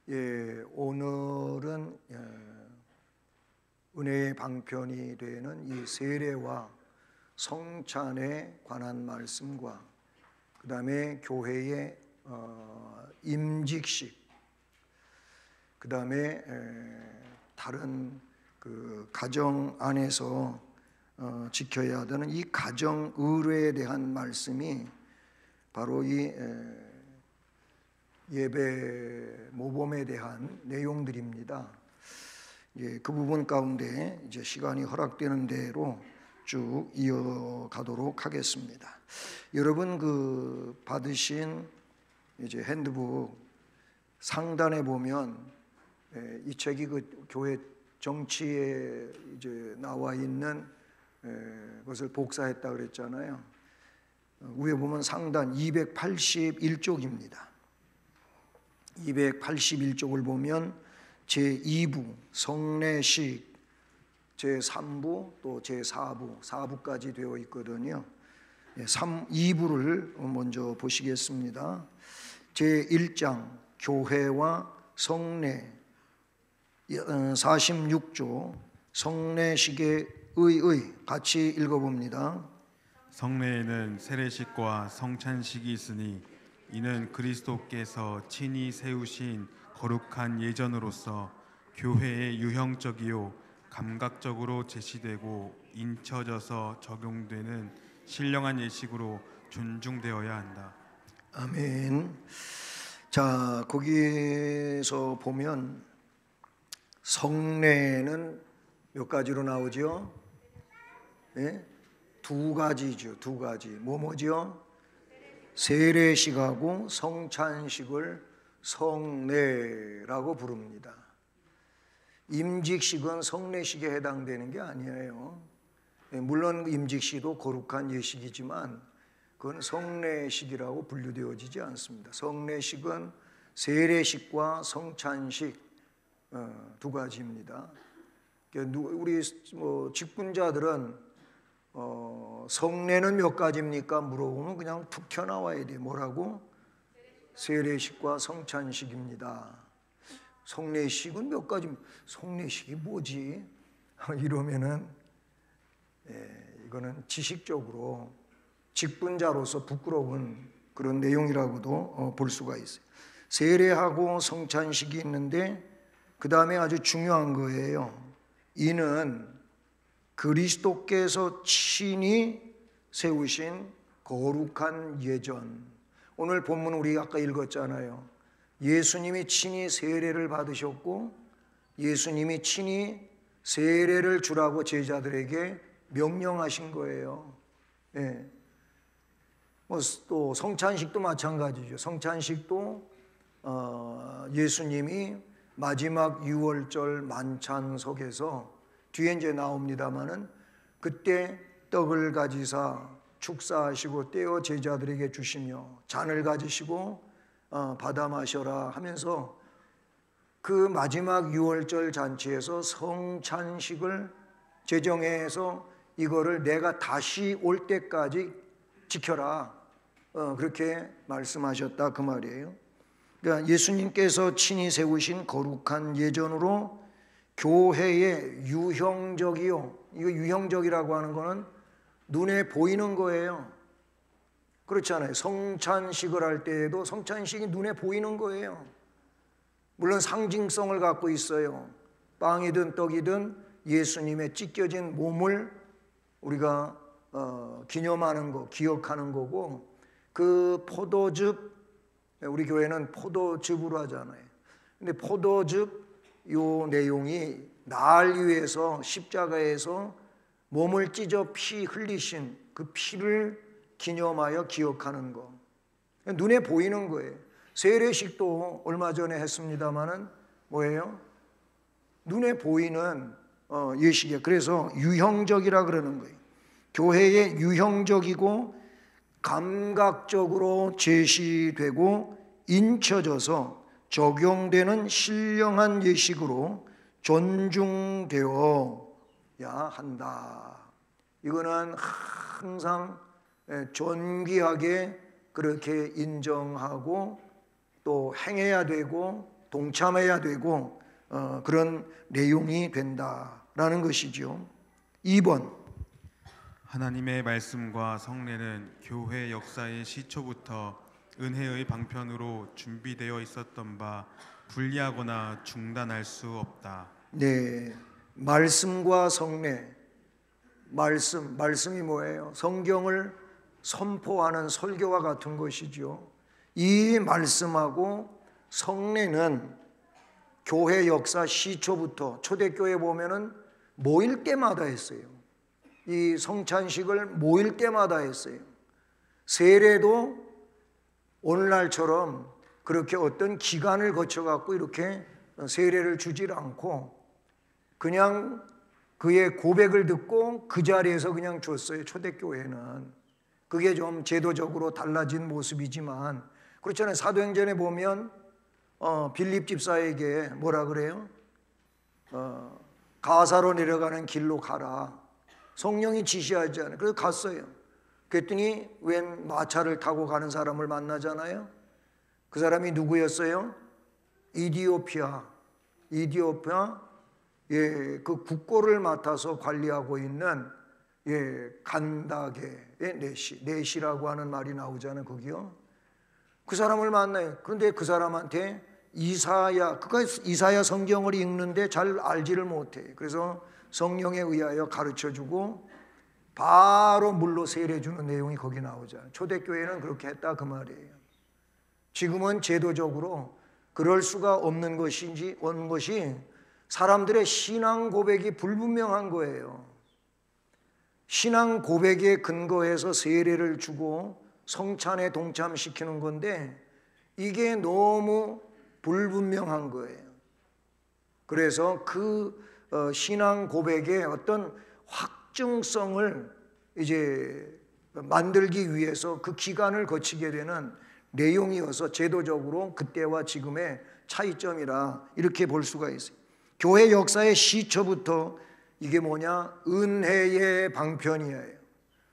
오늘은 은혜의 방편이 되는 이 세례와 성찬에 관한 말씀과 그 다음에 교회의 임직식, 그 다음에 다른 그 가정 안에서 지켜야 되는 이 가정 의례에 대한 말씀이 바로 이 예배 모범에 대한 내용들입니다. 그 부분 가운데 이제 시간이 허락되는 대로 쭉 이어가도록 하겠습니다. 여러분 그 받으신 이제 핸드북 상단에 보면 이 책이 그 교회 정치에 이제 나와 있는 것을 복사했다 그랬잖아요. 위에 보면 상단 281쪽입니다. 281쪽을 보면 제2부 성례식, 제3부 또 제4부, 4부까지 되어 있거든요. 2부를 먼저 보시겠습니다. 제1장 교회와 성례, 46조 성례식의 의의 같이 읽어봅니다. 성례에는 세례식과 성찬식이 있으니 이는 그리스도께서 친히 세우신 거룩한 예전으로서 교회의 유형적이요 감각적으로 제시되고 인쳐져서 적용되는 신령한 예식으로 존중되어야 한다. 아멘. 자, 거기에서 보면 성례는 몇 가지로 나오죠? 네? 두 가지죠. 두 가지. 뭐죠? 세례식하고 성찬식을 성례라고 부릅니다. 임직식은 성례식에 해당되는 게 아니에요. 물론 임직식도 거룩한 예식이지만 그건 성례식이라고 분류되어지지 않습니다. 성례식은 세례식과 성찬식 두 가지입니다. 우리 직분자들은 성례는 몇 가지입니까? 물어보면 그냥 툭 튀어나와야 돼. 뭐라고? 세례식과 성찬식입니다. 성례식은 몇 가지? 성례식이 뭐지? 이러면은 이거는 지식적으로 직분자로서 부끄러운 그런 내용이라고도 볼 수가 있어요. 세례하고 성찬식이 있는데 그 다음에 아주 중요한 거예요. 이는 그리스도께서 친히 세우신 거룩한 예전. 오늘 본문 우리 아까 읽었잖아요. 예수님이 친히 세례를 받으셨고 예수님이 친히 세례를 주라고 제자들에게 명령하신 거예요. 예. 또 성찬식도 마찬가지죠. 성찬식도 예수님이 마지막 유월절 만찬석에서 뒤에 이제 나옵니다마는 그때 떡을 가지사 축사하시고 떼어 제자들에게 주시며 잔을 가지시고 받아 마셔라 하면서 그 마지막 유월절 잔치에서 성찬식을 제정해서 이거를 내가 다시 올 때까지 지켜라 그렇게 말씀하셨다 그 말이에요. 그러니까 예수님께서 친히 세우신 거룩한 예전으로 교회의 유형적이요. 이거 유형적이라고 하는 거는 눈에 보이는 거예요. 그렇잖아요. 성찬식을 할 때에도 성찬식이 눈에 보이는 거예요. 물론 상징성을 갖고 있어요. 빵이든 떡이든 예수님의 찢겨진 몸을 우리가 기념하는 거, 기억하는 거고 그 포도즙, 우리 교회는 포도즙으로 하잖아요. 근데 포도즙 요 내용이 날 위해서 십자가에서 몸을 찢어 피 흘리신 그 피를 기념하여 기억하는 거. 눈에 보이는 거예요. 세례식도 얼마 전에 했습니다마는 뭐예요? 눈에 보이는 예식이에요. 그래서 유형적이라 그러는 거예요. 교회의 유형적이고 감각적으로 제시되고 인쳐져서 적용되는 신령한 예식으로 존중되어야 한다. 이거는 항상 존귀하게 그렇게 인정하고 또 행해야 되고 동참해야 되고 그런 내용이 된다라는 것이죠. 2번, 하나님의 말씀과 성례는 교회 역사의 시초부터 은혜의 방편으로 준비되어 있었던 바 분리하거나 중단할 수 없다. 네, 말씀과 성례. 말씀이 뭐예요? 성경을 선포하는 설교와 같은 것이죠. 이 말씀하고 성례는 교회 역사 시초부터 초대교회 보면은 모일 때마다 했어요. 이 성찬식을 모일 때마다 했어요. 세례도 오늘날처럼 그렇게 어떤 기간을 거쳐 갖고 이렇게 세례를 주질 않고 그냥 그의 고백을 듣고 그 자리에서 그냥 줬어요. 초대교회는 그게 좀 제도적으로 달라진 모습이지만 그렇잖아요. 사도행전에 보면 빌립 집사에게 뭐라 그래요? 가사로 내려가는 길로 가라. 성령이 지시하지 않아요. 그래서 갔어요. 그랬더니 웬 마차를 타고 가는 사람을 만나잖아요. 그 사람이 누구였어요? 이디오피아. 예, 그 국고를 맡아서 관리하고 있는 간다게의 내시라고 하는 말이 나오잖아요. 거기요. 그 사람을 만나요. 그런데 그 사람한테 이사야 성경을 읽는데 잘 알지를 못해. 그래서 성령에 의하여 가르쳐주고 바로 물로 세례주는 내용이 거기 나오잖아요. 초대교회는 그렇게 했다 그 말이에요. 지금은 제도적으로 그럴 수가 없는 것이 사람들의 신앙 고백이 불분명한 거예요. 신앙 고백에 근거해서 세례를 주고 성찬에 동참시키는 건데 이게 너무 불분명한 거예요. 그래서 그 신앙 고백의 어떤 확증성을 이제 만들기 위해서 그 기간을 거치게 되는 내용이어서 제도적으로 그때와 지금의 차이점이라 이렇게 볼 수가 있어요. 교회 역사의 시초부터 이게 뭐냐? 은혜의 방편이에요.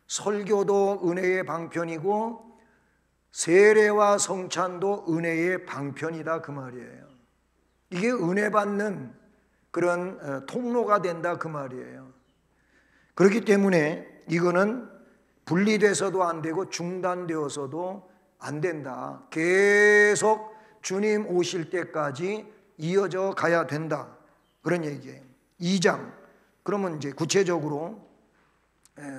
설교도 은혜의 방편이고 세례와 성찬도 은혜의 방편이다 그 말이에요. 이게 은혜 받는 그런 통로가 된다 그 말이에요. 그렇기 때문에 이거는 분리돼서도 안 되고 중단되어서도 안 된다. 계속 주님 오실 때까지 이어져 가야 된다. 그런 얘기예요. 2장. 그러면 이제 구체적으로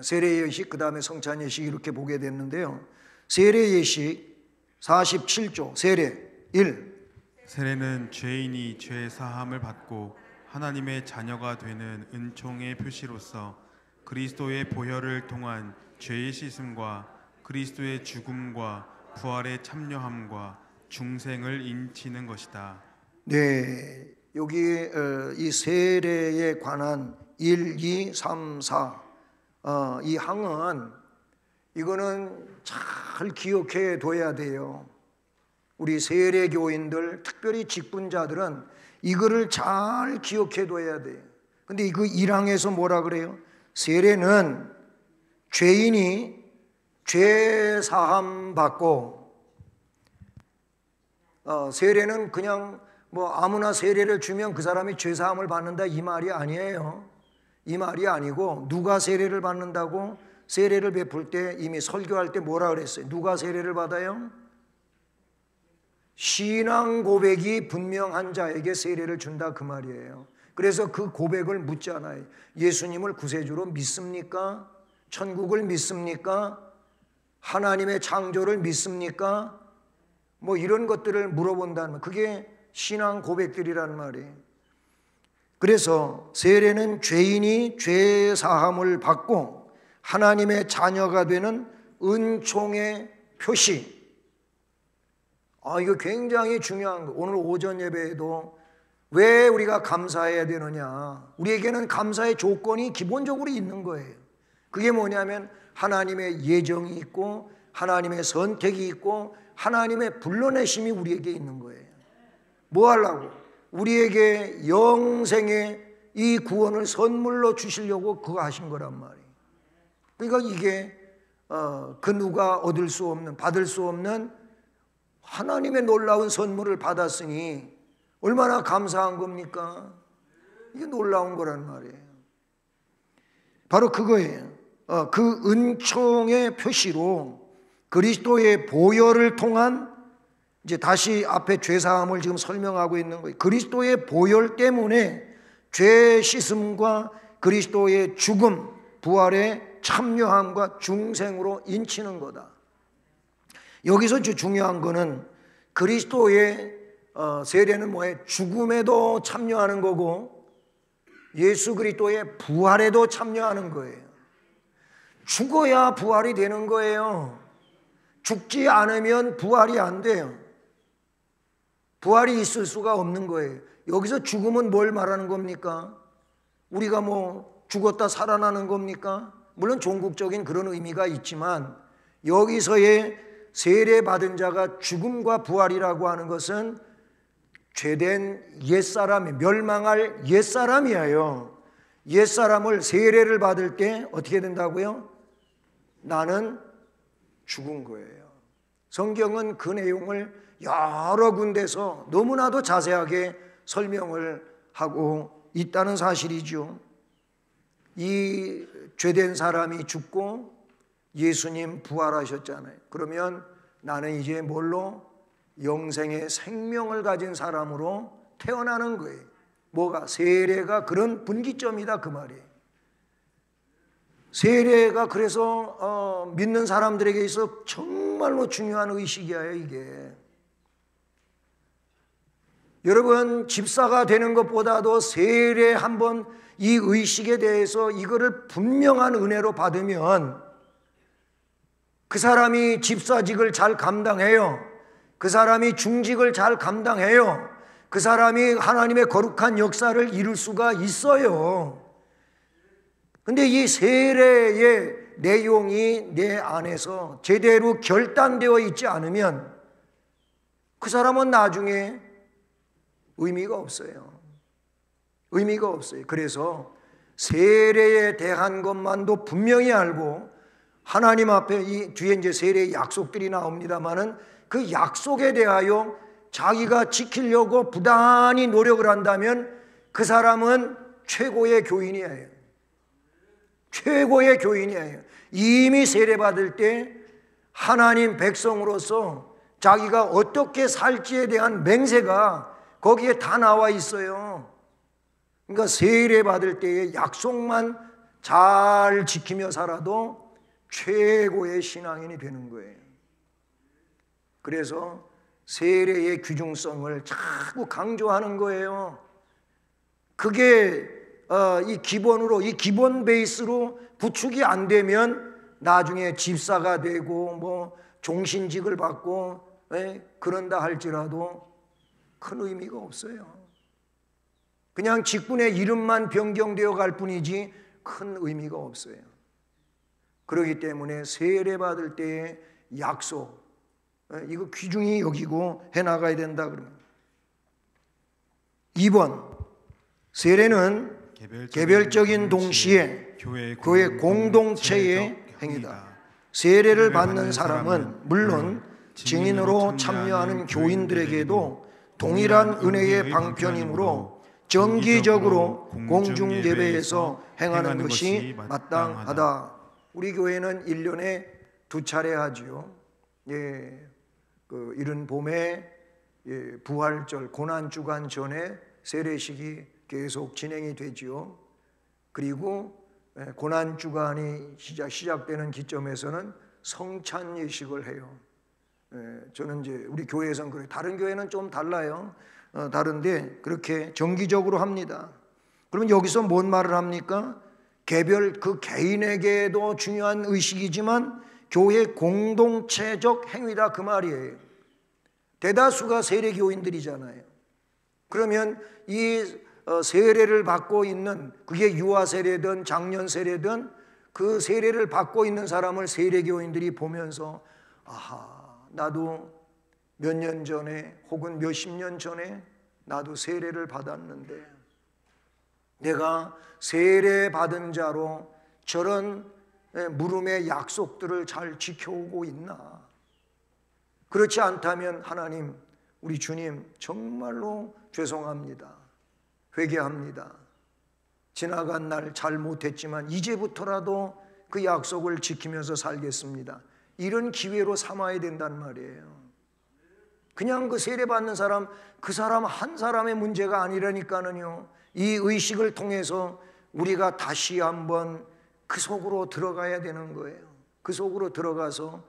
세례 예식 그 다음에 성찬 예식 이렇게 보게 됐는데요. 세례 예식 47조 세례 1. 세례는 죄인이 죄 사함을 받고 하나님의 자녀가 되는 은총의 표시로서 그리스도의 보혈을 통한 죄의 씻음과 그리스도의 죽음과 부활에 참여함과 중생을 인치는 것이다. 네, 여기 이 세례에 관한 1, 2, 3, 4 이 항은 이거는 잘 기억해 둬야 돼요. 우리 세례교인들 특별히 직분자들은 이거를 잘 기억해 둬야 돼요. 근데 그 1항에서 뭐라 그래요? 세례는 죄인이 죄 사함 받고 세례는 그냥 뭐 아무나 세례를 주면 그 사람이 죄 사함을 받는다 이 말이 아니에요. 이 말이 아니고 누가 세례를 받는다고? 세례를 베풀 때 이미 설교할 때 뭐라 그랬어요? 누가 세례를 받아요? 신앙 고백이 분명한 자에게 세례를 준다 그 말이에요. 그래서 그 고백을 묻잖아요. 예수님을 구세주로 믿습니까? 천국을 믿습니까? 하나님의 창조를 믿습니까? 뭐 이런 것들을 물어본다는 그게 신앙 고백들이란 말이에요. 그래서 세례는 죄인이 죄 사함을 받고 하나님의 자녀가 되는 은총의 표시. 이거 굉장히 중요한 거. 오늘 오전 예배에도 왜 우리가 감사해야 되느냐? 우리에게는 감사의 조건이 기본적으로 있는 거예요. 그게 뭐냐면 하나님의 예정이 있고 하나님의 선택이 있고 하나님의 불러내심이 우리에게 있는 거예요. 뭐 하려고? 우리에게 영생의 이 구원을 선물로 주시려고 그거 하신 거란 말이에요. 그러니까 이게 그 누가 얻을 수 없는 받을 수 없는 하나님의 놀라운 선물을 받았으니 얼마나 감사한 겁니까? 이게 놀라운 거란 말이에요. 바로 그거예요. 그 은총의 표시로 그리스도의 보혈을 통한, 이제 다시 앞에 죄사함을 지금 설명하고 있는 거예요. 그리스도의 보혈 때문에 죄 씻음과 그리스도의 죽음, 부활에 참여함과 중생으로 인치는 거다. 여기서 중요한 거는 그리스도의 세례는 뭐예요? 죽음에도 참여하는 거고 예수 그리스도의 부활에도 참여하는 거예요. 죽어야 부활이 되는 거예요. 죽지 않으면 부활이 안 돼요. 부활이 있을 수가 없는 거예요. 여기서 죽음은 뭘 말하는 겁니까? 우리가 뭐 죽었다 살아나는 겁니까? 물론 종국적인 그런 의미가 있지만 여기서의 세례받은 자가 죽음과 부활이라고 하는 것은 죄된 옛사람이, 멸망할 옛사람이에요. 옛사람을 세례를 받을 때 어떻게 된다고요? 나는 죽은 거예요. 성경은 그 내용을 여러 군데서 너무나도 자세하게 설명을 하고 있다는 사실이죠. 이 죄된 사람이 죽고 예수님 부활하셨잖아요. 그러면 나는 이제 뭘로? 영생의 생명을 가진 사람으로 태어나는 거예요. 뭐가? 세례가 그런 분기점이다 그 말이에요. 세례가 그래서 믿는 사람들에게 있어 정말로 중요한 의식이에요. 이게 여러분, 집사가 되는 것보다도 세례 한번 이 의식에 대해서 이거를 분명한 은혜로 받으면 그 사람이 집사직을 잘 감당해요. 그 사람이 중직을 잘 감당해요. 그 사람이 하나님의 거룩한 역사를 이룰 수가 있어요. 근데 이 세례의 내용이 내 안에서 제대로 결단되어 있지 않으면 그 사람은 나중에 의미가 없어요. 의미가 없어요. 그래서 세례에 대한 것만도 분명히 알고 하나님 앞에 이 뒤에 이제 세례의 약속들이 나옵니다만은 그 약속에 대하여 자기가 지키려고 부단히 노력을 한다면 그 사람은 최고의 교인이에요. 최고의 교인이에요. 이미 세례받을 때 하나님 백성으로서 자기가 어떻게 살지에 대한 맹세가 거기에 다 나와 있어요. 그러니까 세례받을 때의 약속만 잘 지키며 살아도 최고의 신앙인이 되는 거예요. 그래서 세례의 귀중성을 자꾸 강조하는 거예요. 그게 이 기본으로, 이 기본 베이스로 구축이 안 되면 나중에 집사가 되고 뭐 종신직을 받고 그런다 할지라도 큰 의미가 없어요. 그냥 직분의 이름만 변경되어 갈 뿐이지 큰 의미가 없어요. 그렇기 때문에 세례받을 때의 약속, 이거 귀중히 여기고 해나가야 된다 그러면. 2번, 세례는 개별적인 동시에 교회 공동체의 행위다. 세례를 받는 사람은 물론 증인으로 참여하는 교인들에게도 동일한 은혜의 방편이므로 정기적으로 공중 예배에서 행하는 것이 마땅하다. 우리 교회는 1년에 2차례 하지요. 이른 봄에 부활절 고난주간 전에 세례식이 계속 진행이 되지요. 그리고 고난주간이 시작되는 기점에서는 성찬 예식을 해요. 저는 이제 우리 교회에서는 그래요. 다른 교회는 좀 달라요. 다른데 그렇게 정기적으로 합니다. 그러면 여기서 뭔 말을 합니까? 개별 그 개인에게도 중요한 의식이지만 교회 공동체적 행위다 그 말이에요. 대다수가 세례 교인들이잖아요. 그러면 이 세례를 받고 있는, 그게 유아 세례든 장년 세례든 그 세례를 받고 있는 사람을 세례 교인들이 보면서 아하, 나도 몇 년 전에 혹은 몇십 년 전에 나도 세례를 받았는데 내가 세례 받은 자로 저런 물음의 약속들을 잘 지켜오고 있나? 그렇지 않다면 하나님, 우리 주님 정말로 죄송합니다. 회개합니다. 지나간 날 잘못했지만 이제부터라도 그 약속을 지키면서 살겠습니다. 이런 기회로 삼아야 된단 말이에요. 그냥 그 세례받는 사람, 그 사람 한 사람의 문제가 아니라니까는요. 이 의식을 통해서 우리가 다시 한번 그 속으로 들어가야 되는 거예요. 그 속으로 들어가서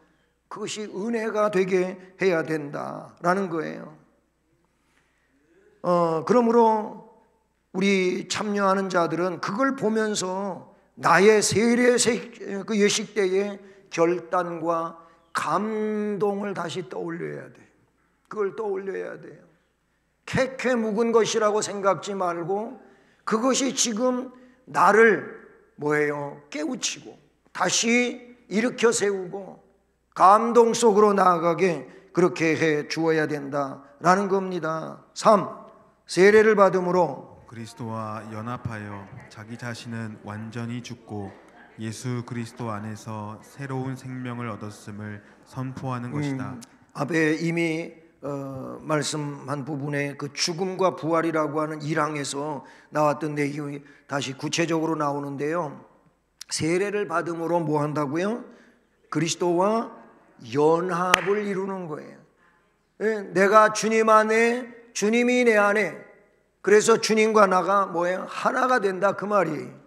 그것이 은혜가 되게 해야 된다라는 거예요. 그러므로 우리 참여하는 자들은 그걸 보면서 나의 세례 그 예식 때의 결단과 감동을 다시 떠올려야 돼. 그걸 떠올려야 돼요. 캐캐 묵은 것이라고 생각지 말고 그것이 지금 나를 깨우치고 다시 일으켜 세우고 감동 속으로 나아가게 그렇게 해 주어야 된다라는 겁니다. 3. 세례를 받음으로 그리스도와 연합하여 자기 자신은 완전히 죽고 예수 그리스도 안에서 새로운 생명을 얻었음을 선포하는 것이다. 앞에 이미 말씀한 부분에 그 죽음과 부활이라고 하는 1항에서 나왔던 내용이 다시 구체적으로 나오는데요. 세례를 받음으로 뭐 한다고요? 그리스도와 연합을 이루는 거예요. 내가 주님 안에, 주님이 내 안에, 그래서 주님과 나가 하나가 된다 그 말이에요.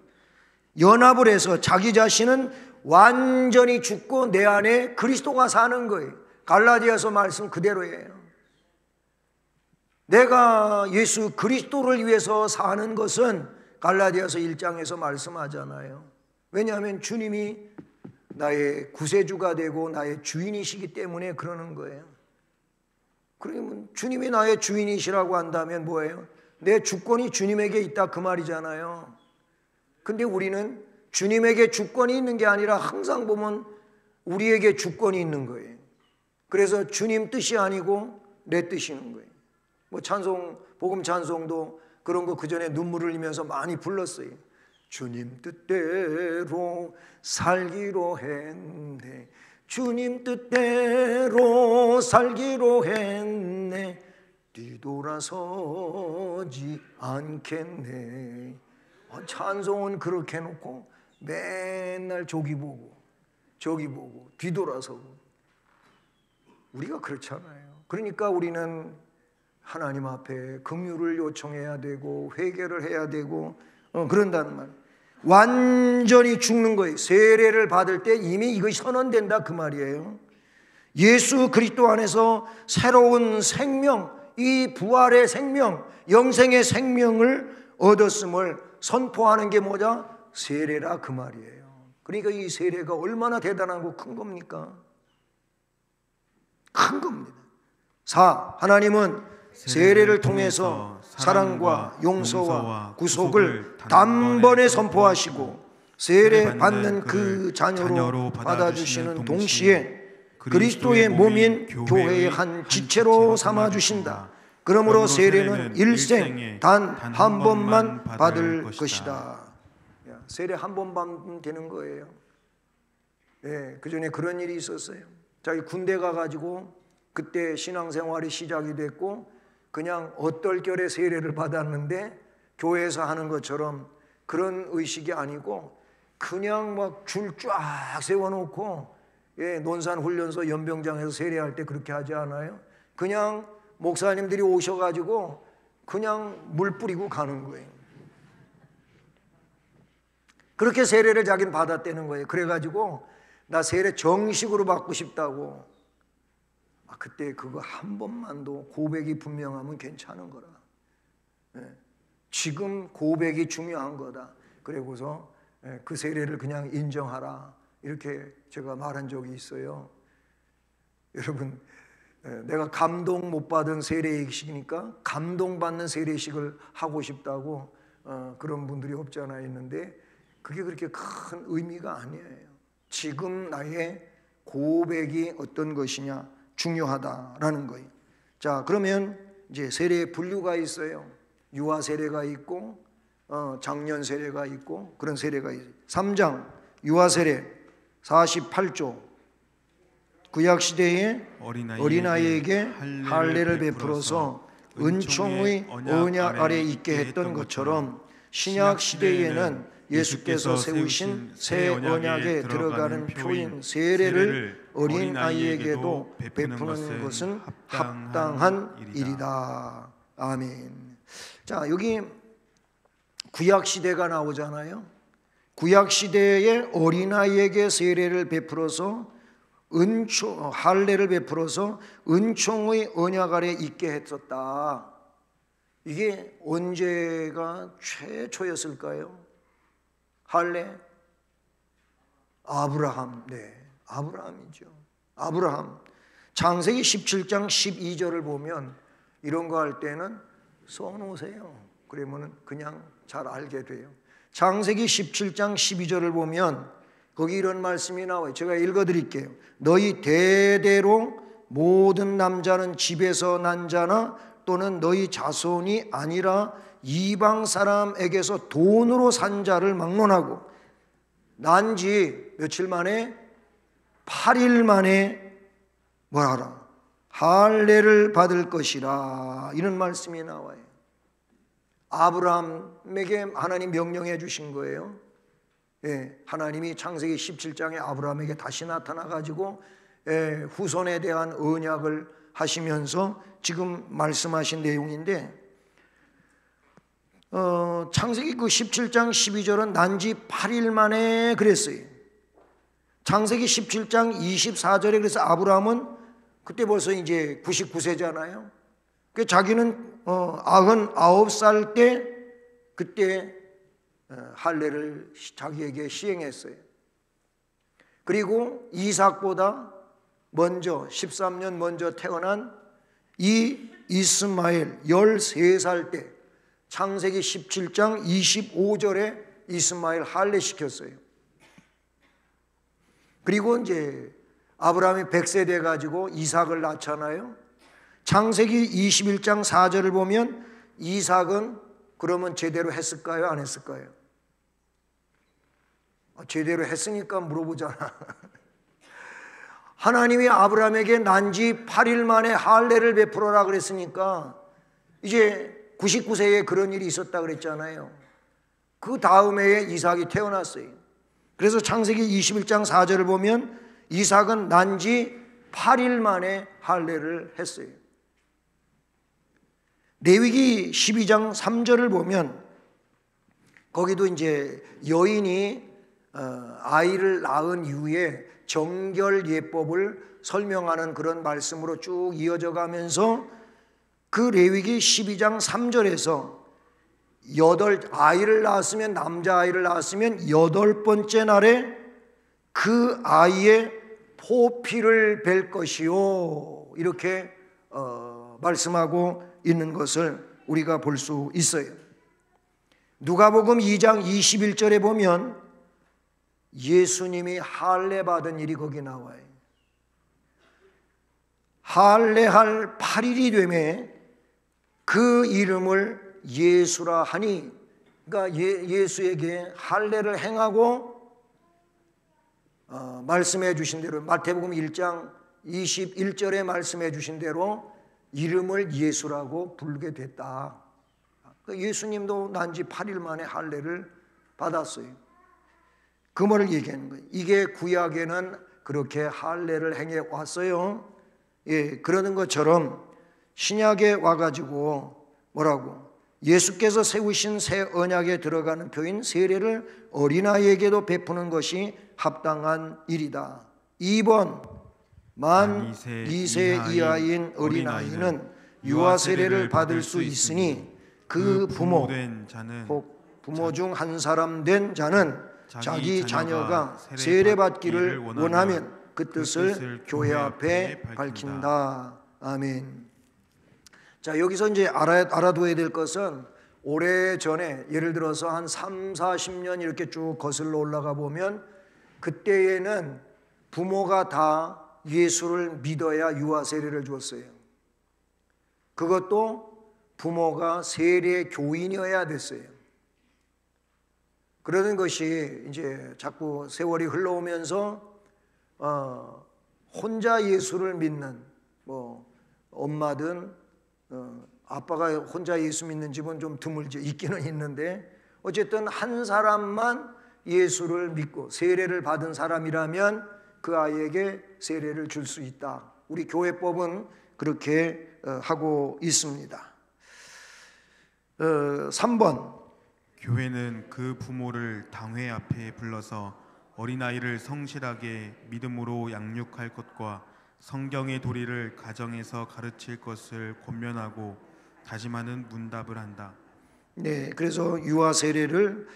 연합을 해서 자기 자신은 완전히 죽고 내 안에 그리스도가 사는 거예요. 갈라디아서 말씀 그대로예요. 내가 예수 그리스도를 위해서 사는 것은 갈라디아서 1장에서 말씀하잖아요. 왜냐하면 주님이 나의 구세주가 되고 나의 주인이시기 때문에 그러는 거예요. 그러면 주님이 나의 주인이시라고 한다면 뭐예요? 내 주권이 주님에게 있다 그 말이잖아요. 근데 우리는 주님에게 주권이 있는 게 아니라 항상 보면 우리에게 주권이 있는 거예요. 그래서 주님 뜻이 아니고 내 뜻이는 거예요. 찬송, 복음 찬송도 그런 거 그 전에 눈물을 흘리면서 많이 불렀어요. 주님 뜻대로 살기로 했네. 주님 뜻대로 살기로 했네. 뒤돌아서지 않겠네. 찬송은 그렇게 해놓고 맨날 저기 보고 뒤돌아서고. 우리가 그렇잖아요. 그러니까 우리는 하나님 앞에 긍휼을 요청해야 되고 회개를 해야 되고 그런다는 말. 완전히 죽는 거예요. 세례를 받을 때 이미 이것이 선언된다 그 말이에요. 예수 그리스도 안에서 새로운 생명, 이 부활의 생명, 영생의 생명을 얻었음을 선포하는 게 뭐냐? 세례라 그 말이에요. 그러니까 이 세례가 얼마나 대단하고 큰 겁니까? 큰 겁니다. 4. 하나님은 세례를 통해서 사랑과 용서와 구속을 단번에 선포하시고 세례 받는 그 자녀로 받아주시는 동시에 그리스도의 몸인 교회의 한 지체로 삼아주신다. 그러므로 세례는 일생 단 한 번만 받을 것이다. 세례 한 번 받으면 되는 거예요. 그 전에 그런 일이 있었어요. 자기 군대 가가지고 그때 신앙생활이 시작이 됐고 그냥 어떨결에 세례를 받았는데 교회에서 하는 것처럼 그런 의식이 아니고 그냥 막 줄 쫙 세워놓고 논산훈련소 연병장에서 세례할 때 그렇게 하지 않아요? 그냥 목사님들이 오셔가지고 그냥 물 뿌리고 가는 거예요. 그렇게 세례를 자기는 받았다는 거예요. 그래가지고 나 세례 정식으로 받고 싶다고. 그때 그거 한 번만도 고백이 분명하면 괜찮은 거라. 지금 고백이 중요한 거다. 그리고서 그 세례를 그냥 인정하라. 이렇게 제가 말한 적이 있어요. 여러분, 내가 감동 못 받은 세례식이니까 감동받는 세례식을 하고 싶다고 그런 분들이 없잖아 있는데 그게 그렇게 큰 의미가 아니에요. 지금 나의 고백이 어떤 것이냐 중요하다라는 거예요. 자, 그러면 이제 세례의 분류가 있어요. 유아 세례가 있고 장년 세례가 있고 그런 세례가 있어요. 3장 유아 세례 48조 구약 시대에 어린아이에게 할례를 베풀어서 은총의 언약 아래 있게 했던 것처럼 신약 시대에는 예수께서 세우신 새 언약에 들어가는 표인 세례를 어린아이에게도 베푸는 것은 합당한 일이다. 아멘. 자, 여기 구약 시대가 나오잖아요. 구약 시대에 어린아이에게 세례를 베풀어서 할례를 베풀어서 은총의 언약 아래 있게 했었다. 이게 언제가 최초였을까요? 할례? 아브라함. 네, 아브라함이죠. 아브라함. 창세기 17장 12절을 보면 이런 거 할 때는 써놓으세요. 그러면 그냥 잘 알게 돼요. 창세기 17장 12절을 보면 거기 이런 말씀이 나와요. 제가 읽어드릴게요. 너희 대대로 모든 남자는 집에서 난 자나 또는 너희 자손이 아니라 이방 사람에게서 돈으로 산 자를 막론하고 난 지 며칠 만에 8일 만에 뭐하라? 할례를 받을 것이라. 이런 말씀이 나와요. 아브라함에게 하나님 명령해 주신 거예요. 예, 하나님이 창세기 17장에 아브라함에게 다시 나타나 가지고 후손에 대한 언약을 하시면서 지금 말씀하신 내용인데, 창세기 그 17장 12절은 난지 8일 만에 그랬어요. 창세기 17장 24절에 그래서 아브라함은 그때 벌써 이제 99세잖아요. 그 자기는 99살 때 그때 할례를 자기에게 시행했어요. 그리고 이삭보다 먼저 13년 먼저 태어난 이 이스마엘 13살 때 창세기 17장 25절에 이스마엘 할례시켰어요. 그리고 이제 아브라함이 100세 돼 가지고 이삭을 낳잖아요. 창세기 21장 4절을 보면 이삭은 그러면 제대로 했을까요? 안 했을까요? 제대로 했으니까 물어보잖아. 하나님이 아브라함에게 난지 8일 만에 할례를 베풀어라 그랬으니까 이제 99세에 그런 일이 있었다 그랬잖아요. 그 다음 해에 이삭이 태어났어요. 그래서 창세기 21장 4절을 보면 이삭은 난지 8일 만에 할례를 했어요. 레위기 12장 3절을 보면 거기도 이제 여인이 아이를 낳은 이후에 정결 예법을 설명하는 그런 말씀으로 쭉 이어져 가면서 그 레위기 12장 3절에서 아이를 낳았으면 남자아이를 낳았으면 8번째 날에 그 아이의 포피를 벨 것이요 이렇게 말씀하고 있는 것을 우리가 볼 수 있어요. 누가복음 2장 21절에 보면 예수님이 할례 받은 일이 거기 나와요. 할례할 8일이 되매 그 이름을 예수라 하니, 그러니까 예수에게 할례를 행하고 말씀해 주신 대로 마태복음 1장 21절에 말씀해 주신 대로 이름을 예수라고 부르게 됐다. 예수님도 난지 8일 만에 할례를 받았어요. 그 말을 얘기하는 거예요. 이게 구약에는 그렇게 할례를 행해 왔어요. 예, 그러는 것처럼 신약에 와가지고 뭐라고? 예수께서 세우신 새 언약에 들어가는 표인 세례를 어린아이에게도 베푸는 것이 합당한 일이다. 2번 만 2세 이하인 어린아이는 유아 세례를 받을 수 있으니 그 부모 혹 부모 중 한 사람 된 자는 자기 자녀가 세례 받기를 원하면 그 뜻을 교회 앞에 밝힌다. 아멘. 자, 여기서 이제 알아둬야 될 것은 오래전에 예를 들어서 한 3, 40년 이렇게 쭉 거슬러 올라가 보면 그때에는 부모가 다 예수를 믿어야 유아 세례를 줬어요. 그것도 부모가 세례 교인이어야 됐어요. 그러는 것이 이제 자꾸 세월이 흘러오면서 혼자 예수를 믿는 뭐 엄마든 아빠가 혼자 예수 믿는 집은 좀 드물죠. 있기는 있는데 어쨌든 한 사람만 예수를 믿고 세례를 받은 사람이라면 그 아이에게 세례를 줄 수 있다. 우리 교회법은 그렇게 하고 있습니다. 3번 교회는 그 부모를 당회 앞에 불러서 어린아이를 성실하게 믿음으로 양육할 것과 성경의 도리를 가정에서 가르칠 것을 권면하고 다짐하는 문답을 한다. 네, 그래서 유아 세례를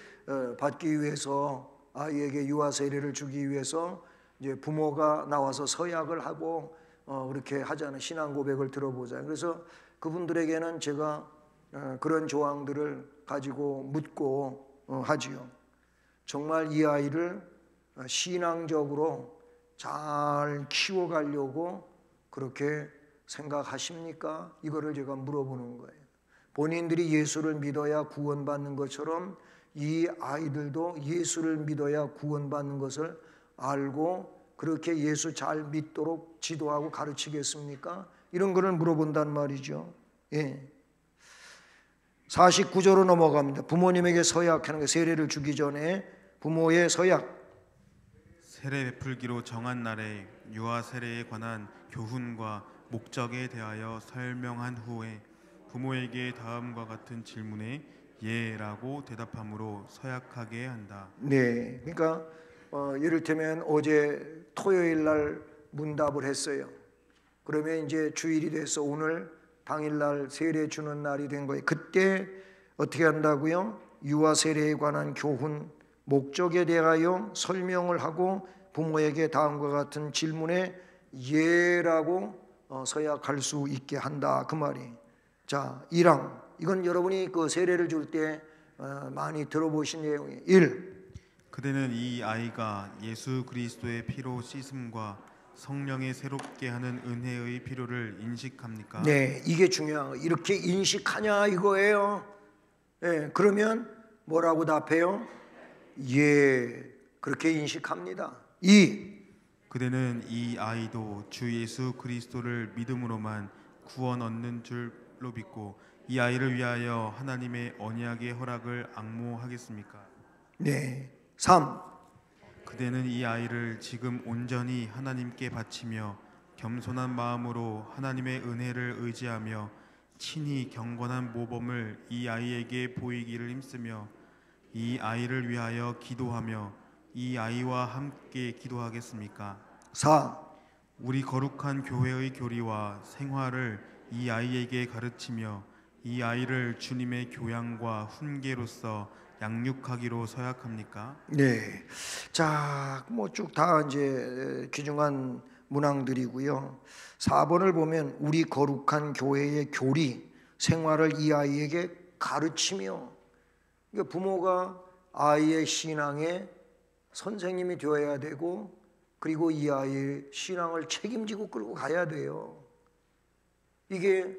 받기 위해서 아이에게 유아 세례를 주기 위해서 이제 부모가 나와서 서약을 하고 그렇게 하자는 신앙 고백을 들어보자. 그래서 그분들에게는 제가 그런 조항들을 가지고 묻고 하지요. 정말 이 아이를 신앙적으로 잘 키워가려고 그렇게 생각하십니까? 이거를 제가 물어보는 거예요. 본인들이 예수를 믿어야 구원받는 것처럼 이 아이들도 예수를 믿어야 구원받는 것을 알고 그렇게 예수 잘 믿도록 지도하고 가르치겠습니까? 이런 거를 물어본단 말이죠. 예. 49조로 넘어갑니다. 부모님에게 서약하는 거, 세례를 주기 전에 부모의 서약. 세례 베풀기로 정한 날에 유아 세례에 관한 교훈과 목적에 대하여 설명한 후에 부모에게 다음과 같은 질문에 예라고 대답함으로 서약하게 한다. 네, 그러니까 이를테면 어제 토요일 날 문답을 했어요. 그러면 이제 주일이 돼서 오늘 당일날 세례 주는 날이 된 거예요. 그때 어떻게 한다고요? 유아 세례에 관한 교훈, 목적에 대하여 설명을 하고 부모에게 다음과 같은 질문에 예라고 서약할 수 있게 한다. 그 말이. 자, 1항. 이건 여러분이 그 세례를 줄 때 많이 들어보신 내용이에요. 1. 그대는 이 아이가 예수 그리스도의 피로 씻음과 성령의 새롭게 하는 은혜의 필요를 인식합니까? 네, 이게 중요한 거예요. 이렇게 인식하냐 이거예요. 네, 그러면 뭐라고 답해요? 예, 그렇게 인식합니다. 2. 그대는 이 아이도 주 예수 그리스도를 믿음으로만 구원 얻는 줄로 믿고 이 아이를 위하여 하나님의 언약의 허락을 앙모하겠습니까? 네. 3. 그대는 이 아이를 지금 온전히 하나님께 바치며 겸손한 마음으로 하나님의 은혜를 의지하며 친히 경건한 모범을 이 아이에게 보이기를 힘쓰며 이 아이를 위하여 기도하며 이 아이와 함께 기도하겠습니까? 4. 우리 거룩한 교회의 교리와 생활을 이 아이에게 가르치며 이 아이를 주님의 교양과 훈계로서 양육하기로 서약합니까? 네. 자, 뭐 쭉 다 이제 귀중한 문항들이고요. 4번을 보면 우리 거룩한 교회의 교리, 생활을 이 아이에게 가르치며, 그러니까 부모가 아이의 신앙에 선생님이 되어야 되고, 그리고 이 아이의 신앙을 책임지고 끌고 가야 돼요. 이게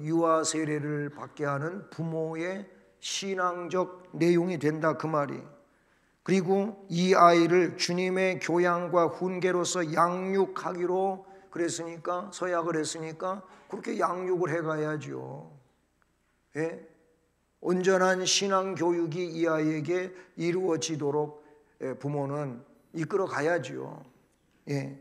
유아 세례를 받게 하는 부모의 신앙적 내용이 된다 그 말이. 그리고 이 아이를 주님의 교양과 훈계로서 양육하기로 그랬으니까, 서약을 했으니까 그렇게 양육을 해가야죠. 예? 온전한 신앙 교육이 이 아이에게 이루어지도록 부모는 이끌어 가야죠. 예.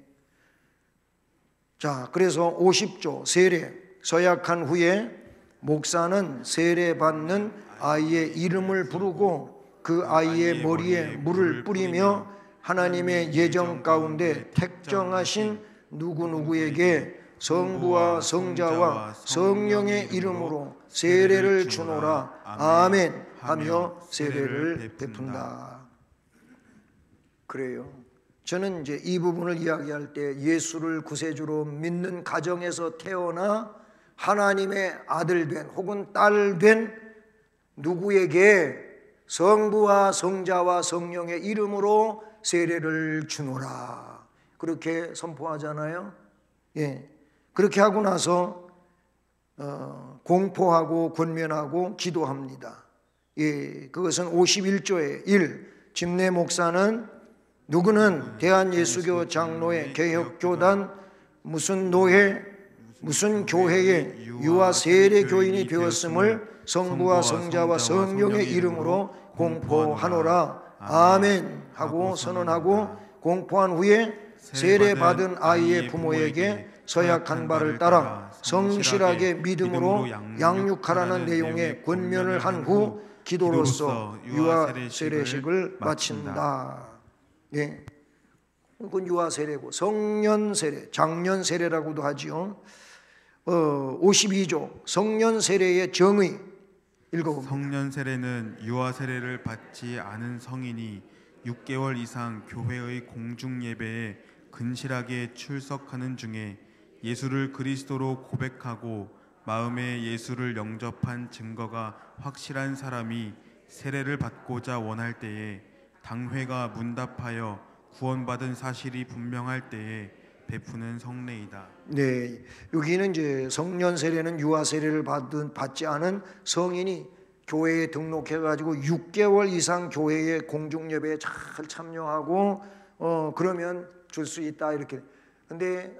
자, 그래서 50조 세례 서약한 후에 목사는 세례 받는 아이의 이름을 부르고 그 아이의 머리에 물을 뿌리며 하나님의 예정 가운데 택정하신 누구누구에게 성부와 성자와 성령의 이름으로 세례를 주노라 아멘 하며 세례를 베푼다. 그래요. 저는 이제 이 부분을 이야기할 때 예수를 구세주로 믿는 가정에서 태어나 하나님의 아들 된 혹은 딸 된 누구에게 성부와 성자와 성령의 이름으로 세례를 주노라 그렇게 선포하잖아요. 예, 그렇게 하고 나서 공포하고 권면하고 기도합니다. 예, 그것은 51조의 1. 집내 목사는 누구는 대한예수교 장로회 개혁교단 무슨 노회 무슨 교회의 유아 세례 교인이 되었음을 성부와 성자와 성령의 이름으로 공포하노라. 아멘 하고 선언하고 공포한 후에 세례받은 아이의 부모에게 서약한 바를 따라 성실하게 믿음으로 양육하라는 내용의 권면을 한 후 기도로서 유아 세례식을 마친다. 예. 그건 유아 세례고 성년 세례, 장년 세례라고도 하지요. 52조 성년 세례의 정의 읽어봅니다. 성년 세례는 유아 세례를 받지 않은 성인이 6개월 이상 교회의 공중 예배에 근실하게 출석하는 중에 예수를 그리스도로 고백하고 마음에 예수를 영접한 증거가 확실한 사람이 세례를 받고자 원할 때에 당회가 문답하여 구원받은 사실이 분명할 때에 베푸는 성례이다. 네, 여기는 이제 성년 세례는 유아 세례를 받지 않은 성인이 교회에 등록해 가지고 6개월 이상 교회의 공중 예배에 잘 참여하고 그러면 줄 수 있다 이렇게. 근데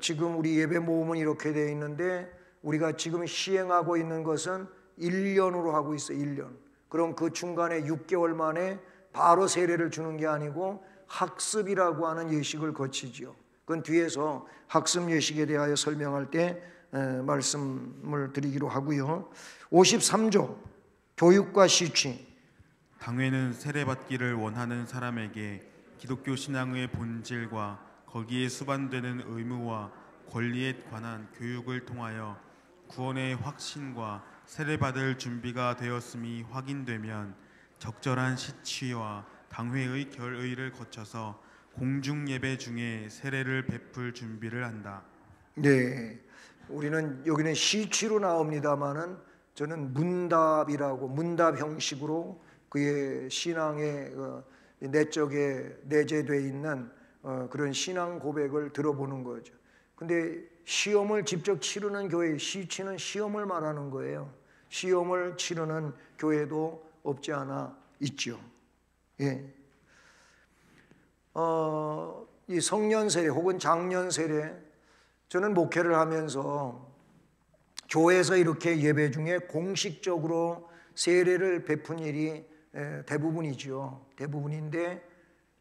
지금 우리 예배 모음은 이렇게 되어 있는데 우리가 지금 시행하고 있는 것은 1년으로 하고 있어요. 1년. 그럼 그 중간에 6개월 만에 바로 세례를 주는 게 아니고 학습이라고 하는 예식을 거치지요. 그건 뒤에서 학습 예식에 대하여 설명할 때 말씀을 드리기로 하고요. 53조 교육과 시취. 당회는 세례받기를 원하는 사람에게 기독교 신앙의 본질과 거기에 수반되는 의무와 권리에 관한 교육을 통하여 구원의 확신과 세례받을 준비가 되었음이 확인되면 적절한 시취와 당회의 결의를 거쳐서 공중 예배 중에 세례를 베풀 준비를 한다. 네, 우리는 여기는 시취로 나옵니다만은 저는 문답이라고 문답 형식으로 그의 신앙의 내적에 내재되어 있는 그런 신앙 고백을 들어보는 거죠. 근데 시험을 직접 치르는 교회, 시취는 시험을 말하는 거예요. 시험을 치르는 교회도 없지 않아 있죠. 예. 이 성년 세례 혹은 장년 세례, 저는 목회를 하면서 교회에서 이렇게 예배 중에 공식적으로 세례를 베푼 일이 대부분이죠. 대부분인데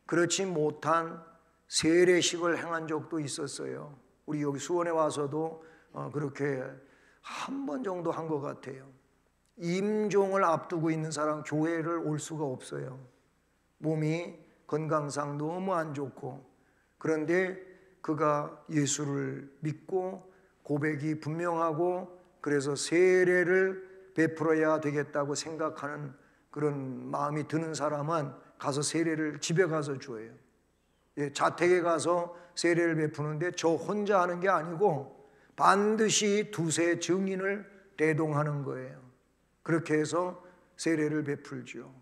그렇지 못한 세례식을 행한 적도 있었어요. 우리 여기 수원에 와서도 그렇게 한 번 정도 한 것 같아요. 임종을 앞두고 있는 사람 교회를 올 수가 없어요. 몸이 건강상 너무 안 좋고, 그런데 그가 예수를 믿고 고백이 분명하고 그래서 세례를 베풀어야 되겠다고 생각하는 그런 마음이 드는 사람은 가서 세례를 집에 가서 줘요. 예, 자택에 가서 세례를 베푸는데 저 혼자 하는 게 아니고 반드시 두세 증인을 대동하는 거예요. 그렇게 해서 세례를 베풀죠.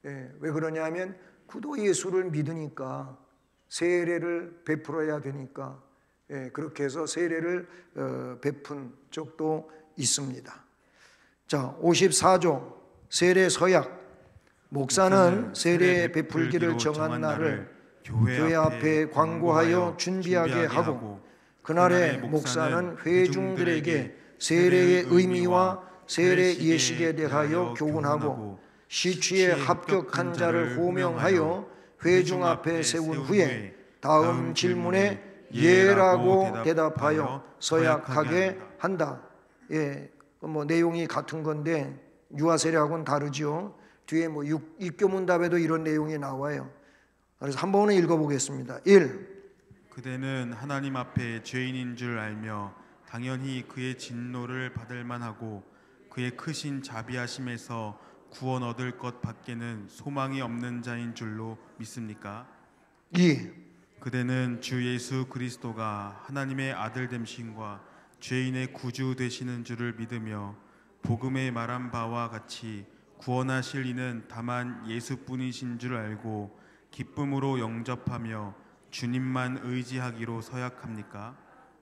예, 왜 그러냐면 그도 예수를 믿으니까 세례를 베풀어야 되니까, 예, 그렇게 해서 세례를 베푼 적도 있습니다. 자, 54조 세례 서약. 목사는 세례 베풀기를 정한 날을 교회 앞에 광고하여 준비하게 하고 그날에 목사는 회중들에게 세례의 의미와 세례 예식에 대하여 교훈하고 시취에 합격한 자를 호명하여 회중 앞에 세운 후에 다음 질문에 예라고 대답하여 서약하게 한다. 예, 뭐 내용이 같은 건데 유아세례하고는 다르죠. 뒤에 뭐 입교문답에도 이런 내용이 나와요. 그래서 한 번은 읽어보겠습니다. 1. 그대는 하나님 앞에 죄인인 줄 알며 당연히 그의 진노를 받을 만하고 그의 크신 자비하심에서 구원 얻을 것 밖에는 소망이 없는 자인 줄로 믿습니까? 2. 그대는 주 예수 그리스도가 하나님의 아들 됨신과 죄인의 구주 되시는 줄을 믿으며 복음에 말한 바와 같이 구원하실 이는 다만 예수뿐이신 줄 알고 기쁨으로 영접하며 주님만 의지하기로 서약합니까?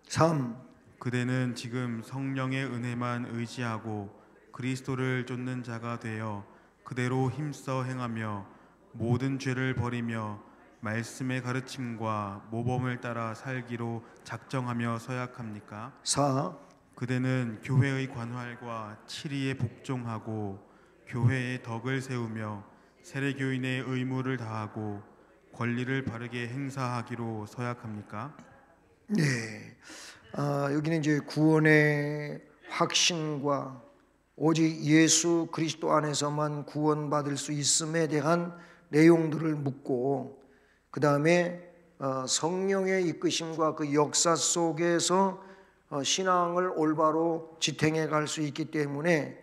3. 그대는 지금 성령의 은혜만 의지하고 그리스도를 쫓는 자가 되어 그대로 힘써 행하며 모든 죄를 버리며 말씀의 가르침과 모범을 따라 살기로 작정하며 서약합니까? 4. 그대는 교회의 관할과 치리에 복종하고 교회의 덕을 세우며 세례교인의 의무를 다하고 권리를 바르게 행사하기로 서약합니까? 네. 여기는 이제 구원의 확신과 오직 예수 그리스도 안에서만 구원받을 수 있음에 대한 내용들을 묻고, 그 다음에 성령의 이끄심과 그 역사 속에서 신앙을 올바로 지탱해 갈 수 있기 때문에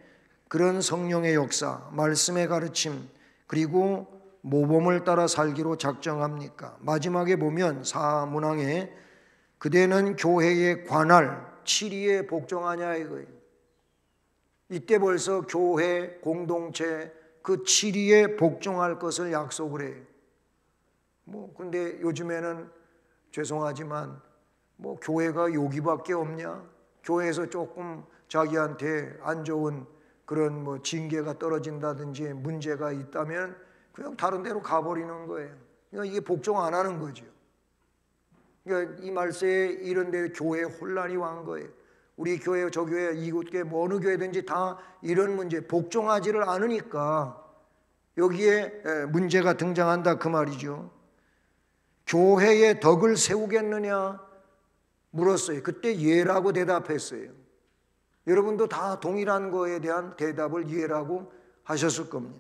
그런 성령의 역사, 말씀의 가르침, 그리고 모범을 따라 살기로 작정합니까? 마지막에 보면 사문항에 그대는 교회의 관할, 치리에 복종하냐 이거예요. 이때 벌써 교회, 공동체, 그 치리에 복종할 것을 약속을 해요. 근데 요즘에는 죄송하지만 교회가 여기밖에 없냐? 교회에서 조금 자기한테 안 좋은 그런 징계가 떨어진다든지 문제가 있다면 그냥 다른 데로 가버리는 거예요. 그러니까 이게 복종 안 하는 거죠. 그러니까 이 말세에 이런 데 교회에 혼란이 왕 거예요. 우리 교회, 저 교회, 이곳 교회, 어느 교회든지 다 이런 문제, 복종하지를 않으니까 여기에 문제가 등장한다 그 말이죠. 교회의 덕을 세우겠느냐 물었어요. 그때 예라고 대답했어요. 여러분도 다 동일한 거에 대한 대답을 예라고 하셨을 겁니다.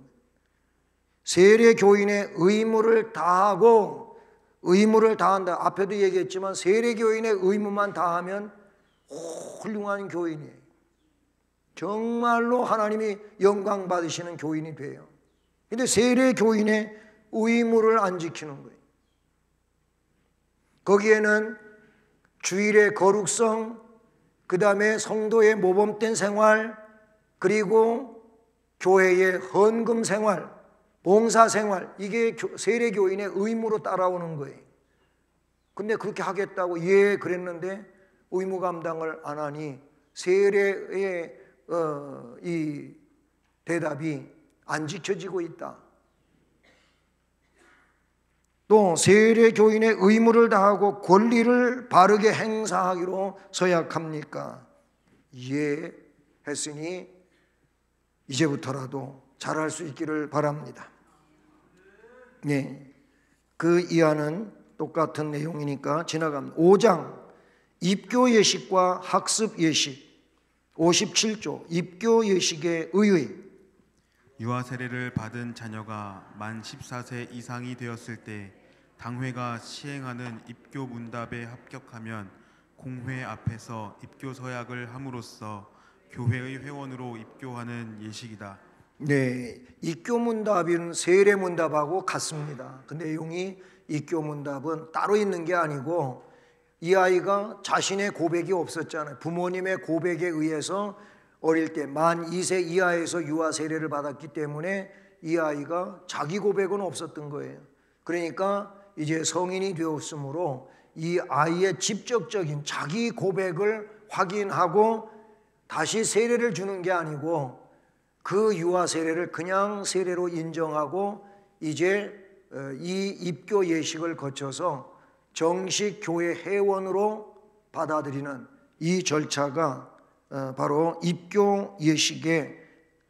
세례 교인의 의무를 다하고, 의무를 다한다. 앞에도 얘기했지만 세례 교인의 의무만 다하면 훌륭한 교인이에요. 정말로 하나님이 영광 받으시는 교인이 돼요. 근데 세례 교인의 의무를 안 지키는 거예요. 거기에는 주일의 거룩성, 그 다음에 성도의 모범된 생활, 그리고 교회의 헌금 생활, 봉사 생활, 이게 세례 교인의 의무로 따라오는 거예요. 근데 그렇게 하겠다고 그랬는데 의무 감당을 안 하니 세례의 이 대답이 안 지켜지고 있다. 또 세례 교인의 의무를 다하고 권리를 바르게 행사하기로 서약합니까? 예 했으니 이제부터라도 잘할 수 있기를 바랍니다. 네, 그 이하는 똑같은 내용이니까 지나갑니다. 5장 입교 예식과 학습 예식, 57조 입교 예식의 의의. 유아 세례를 받은 자녀가 만 14세 이상이 되었을 때 당회가 시행하는 입교 문답에 합격하면 공회 앞에서 입교 서약을 함으로써 교회의 회원으로 입교하는 예식이다. 네, 입교 문답은 세례 문답하고 같습니다. 그 내용이 입교 문답은 따로 있는 게 아니고 이 아이가 자신의 고백이 없었잖아요. 부모님의 고백에 의해서 어릴 때 만 2세 이하에서 유아 세례를 받았기 때문에 이 아이가 자기 고백은 없었던 거예요. 그러니까 이제 성인이 되었으므로 이 아이의 직접적인 자기 고백을 확인하고 다시 세례를 주는 게 아니고 그 유아 세례를 그냥 세례로 인정하고 이제 이 입교 예식을 거쳐서 정식 교회 회원으로 받아들이는 이 절차가 바로 입교 예식의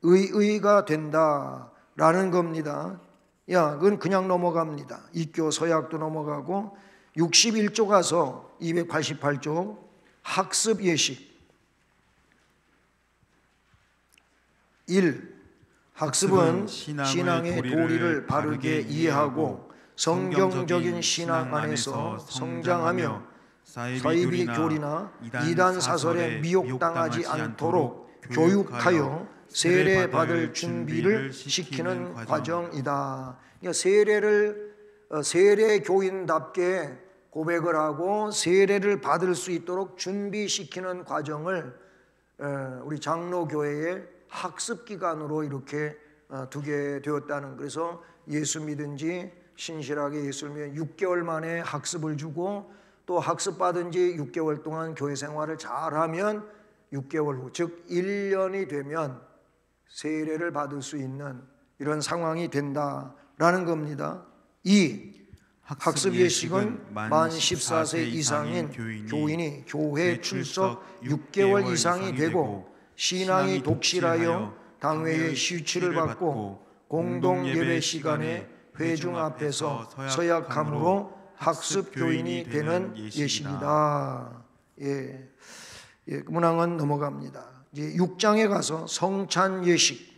의의가 된다라는 겁니다. 그건 그냥 넘어갑니다. 입교 서약도 넘어가고 61조 가서 288조 학습 예식. 1. 학습은 신앙의 도리를 바르게 이해하고 성경적인 신앙 안에서 성장하며 사이비 교리나 이단 사설에 미혹당하지 않도록 교육하여 세례 받을 준비를 시키는 과정이다. 그러니까 세례 교인답게 고백을 하고 세례를 받을 수 있도록 준비시키는 과정을 우리 장로교회의 학습 기간으로 이렇게 두게 되었다는. 그래서 예수 믿은 지 신실하게 예수를 믿어 6개월 만에 학습을 주고 또 학습 받은 지 6개월 동안 교회 생활을 잘하면 6개월 후, 즉 1년이 되면 세례를 받을 수 있는 이런 상황이 된다라는 겁니다. 2. 학습 예식은 만 14세 이상인 교인이 교회 출석 6개월 이상이 되고 신앙이 독실하여 당회의 시추를 받고 공동 예배 시간에 회중 앞에서 서약함으로 학습 교인이 되는 예식이다. 문항은 넘어갑니다. 이제 6장에 가서 성찬 예식.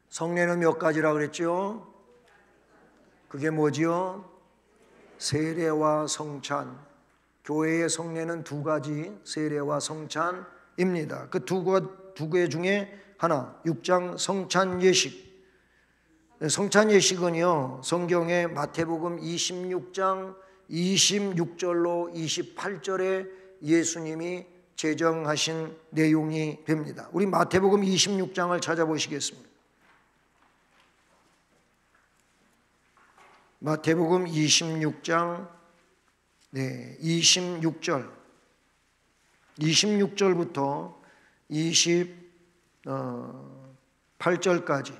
성례는 몇 가지라 그랬죠? 그게 뭐지요? 세례와 성찬. 교회의 성례는 두 가지, 세례와 성찬입니다. 그 두 개 중에 하나, 6장 성찬 예식. 성찬 예식은요, 성경의 마태복음 26장 26절로 28절에 예수님이 제정하신 내용이 됩니다. 우리 마태복음 26장을 찾아보시겠습니다. 마태복음 26장 26절 26절부터 28절까지